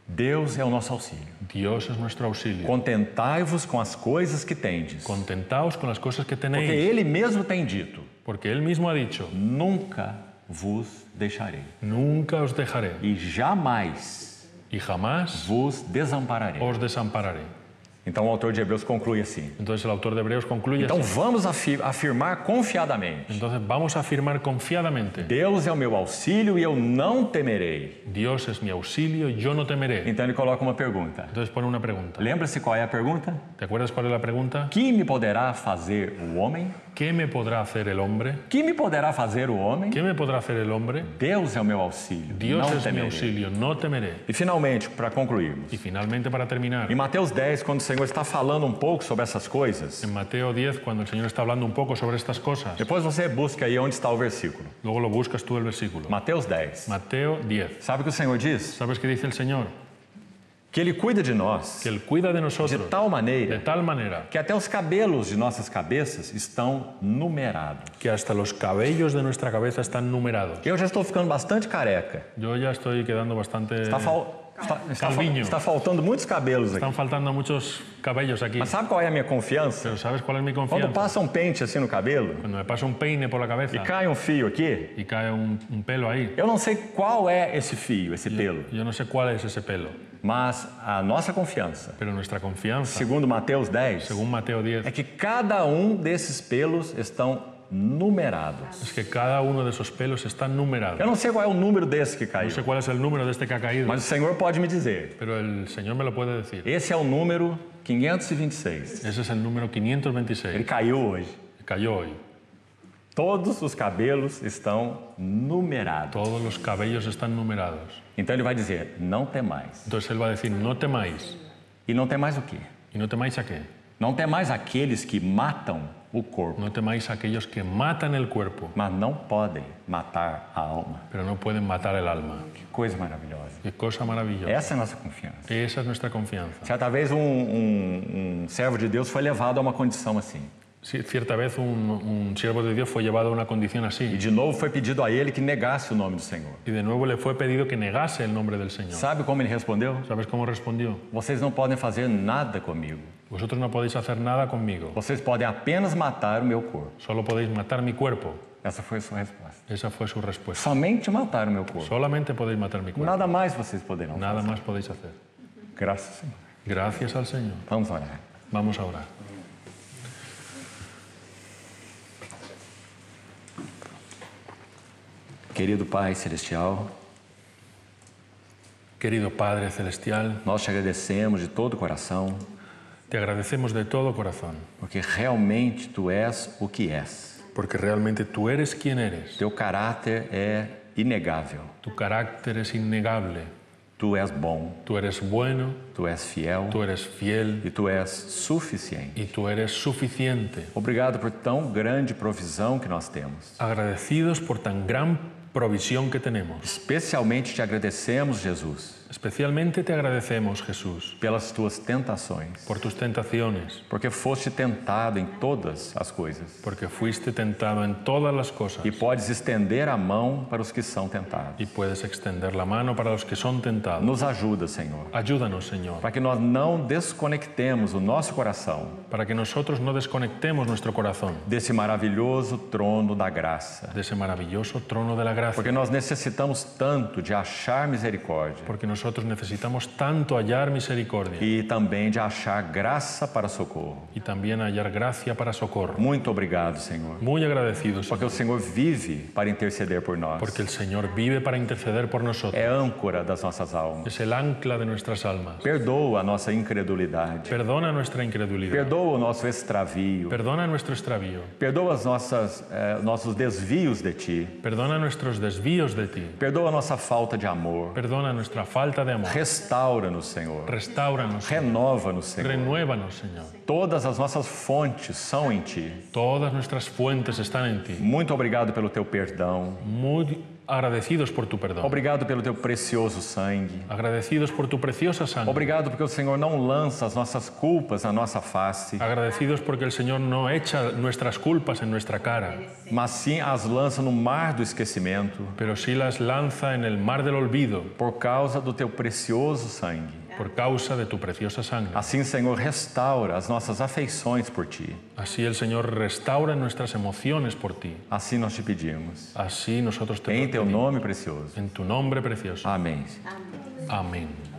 Deus é o nosso auxílio. Dios es nuestro auxilio. Contentai-vos com as coisas que tendes. Contentaos con las cosas que Porque tenéis, Ele mesmo tem dito: porque Él mismo ha dicho, nunca vos deixarei. nunca os dejaré E jamais y jamás vos desampararei. os desampararé. Então o autor de Hebreus conclui assim. Entonces el autor de Hebreos concluye Então así. vamos afirmar confiadamente. Entonces vamos a afirmar confiadamente, Deus é o meu auxílio e eu não temerei. Dios es mi auxilio y yo no temeré. Então ele coloca uma pergunta. Entonces pone una pregunta. Lembra-se qual é a pergunta? ¿Te acuerdas cuál es la pregunta? Que me poderá fazer o homem? ¿Qué me podrá hacer el hombre? Que me poderá fazer o homem? ¿Qué me podrá hacer el hombre? Deus é o meu auxílio. Dios não es mi temerei. auxilio, no temeré. E finalmente, para concluirmos, Y finalmente, para terminar, em Mateus 10, quando o Senhor está falando um pouco sobre essas coisas, en Mateo 10, cuando el Señor está hablando un poco sobre estas cosas, depois você busca aí onde está o versículo. luego lo buscas tú el versículo. Mateus 10. Mateo 10. Sabe o que o Senhor diz? ¿Sabes qué dice el Señor? Que Ele cuida de nós Que Él cuida de de nosotros tal de maneira tal manera que até os cabelos de nossas cabeças estão numerados. que hasta los cabellos de nuestra cabeza están numerados. Eu já estou ficando bastante careca. Yo ya estoy quedando bastante... Está Calvinho. faltando muitos cabelos aqui. Están faltando muchos cabellos aquí. Mas sabe qual é a minha confiança? Pero ¿sabes cuál es mi Quando confianza? passa um pente assim no cabelo Cuando me pasa un peine por la cabeza e cai um fio aqui, y cae un pelo ahí. eu não sei qual é esse fio, esse pelo, Yo no sé cuál es ese pelo, mas a nossa confiança, pero nuestra confianza, segundo Mateus 10, según Mateo 10, é que cada desses pelos estão numerados. es que cada uno de esos pelos está numerado. Eu não sei qual é o número desse que No caiu, sé cuál es el número de este que ha caído, mas o Senhor pode me dizer. pero el Señor me lo puede decir. Esse é o número 526. Ese es el número Ele 526. caiu hoje. Cayó hoy. Todos os cabelos estão numerados. Todos los cabellos están numerados. Então ele vai dizer: não temais. Entonces Él va a decir, no temáis. E não temais o quê? ¿Y no temáis a qué? Não temais aqueles que matam o corpo, No temáis a aquellos que matan el cuerpo, mas não podem matar a alma. pero no pueden matar el alma. Que coisa maravilhosa. Qué cosa maravillosa. Essa é a nossa confiança. Esa es nuestra confianza. Certa vez um servo de Deus foi levado a uma condição assim. Sí, cierta vez un siervo de Dios fue llevado a una condición E así de novo foi pedido a ele que negasse o nome do Senhor. y de nuevo le fue pedido que negase el nombre del Señor. Sabe como ele respondeu? ¿Sabes cómo respondió? Vocês não podem fazer nada comigo. Vosotros no podéis hacer nada conmigo, Vocês podem apenas matar o meu corpo. solo podéis matar mi cuerpo. Essa foi a sua resposta. Esa fue su respuesta. Somente matar o meu corpo. Solamente podéis matar mi cuerpo. Nada mais vocês poderão Nada fazer. más podéis hacer. Graças ao Senhor. Gracias al Señor. Vamos orar. Vamos a orar. Querido Pai Celestial, Querido Padre Celestial, nós te agradecemos de todo o coração, te agradecemos de todo corazón, porque realmente Tu és o que és. porque realmente tú eres quien eres. Teu caráter é inegável. Tu carácter es innegable. Tu és bom, Tú eres bueno, Tu és fiel tú eres fiel e Tu és suficiente. y tú eres suficiente. Obrigado por tão grande provisão que nós temos. Agradecidos por tan gran provisión que tenemos. Especialmente te agradecemos, Jesus, Especialmente te agradecemos, Jesús, pelas tuas tentações, por tus tentaciones, porque foste tentado em todas as coisas porque fuiste tentado en todas las cosas e podes estender a mão para os que são tentados. y puedes extender la mano para los que son tentados. Nos ajuda, Senhor, Ayúdanos, Señor, para que nós não desconectemos o nosso coração para que nosotros no desconectemos nuestro corazón desse maravilhoso trono da graça, de ese maravilloso trono de la gracia, porque nós necessitamos tanto de achar misericórdia porque nosotros necesitamos tanto hallar misericordia e também de achar graça para socorro. y también hallar gracia para socorro. Muito obrigado, Senhor, Muy agradecidos, porque o Senhor vive para interceder por nós. porque el Señor vive para interceder por nosotros. É âncora das nossas almas. Es el ancla de nuestras almas. Perdoa a nossa incredulidade. Perdona nuestra incredulidad. Perdoa o nosso extravio. Perdona nuestro extravío. Perdoa as nossos desvios de Ti. Perdona nuestros desvíos de ti. Perdoa a nossa falta de amor. Perdona nuestra falta de amor. Restaura-nos, Senhor. Restáuranos. Renova-nos, Senhor. Renuévanos, Señor. Todas as nossas fontes são em Ti. Todas nuestras fuentes están en ti. Muito obrigado pelo Teu perdão. Muy agradecidos por tu perdón. Obrigado pelo Teu precioso sangue. Agradecidos por tu preciosa sangre. Obrigado porque o Senhor não lança as nossas culpas na nossa face, Agradecidos porque el Señor no echa nuestras culpas en nuestra cara, mas sim as lança no mar do esquecimento pero sí las lanza en el mar del olvido por causa do Teu precioso sangue. por causa de tu preciosa sangre. Assim, Senhor, restaura as nossas afeições por Ti. Así el Señor restaura nuestras emociones por ti. Assim nós te pedimos. Así nosotros te Em Teu pedimos. nome precioso. En tu nombre precioso. Amém. Amén.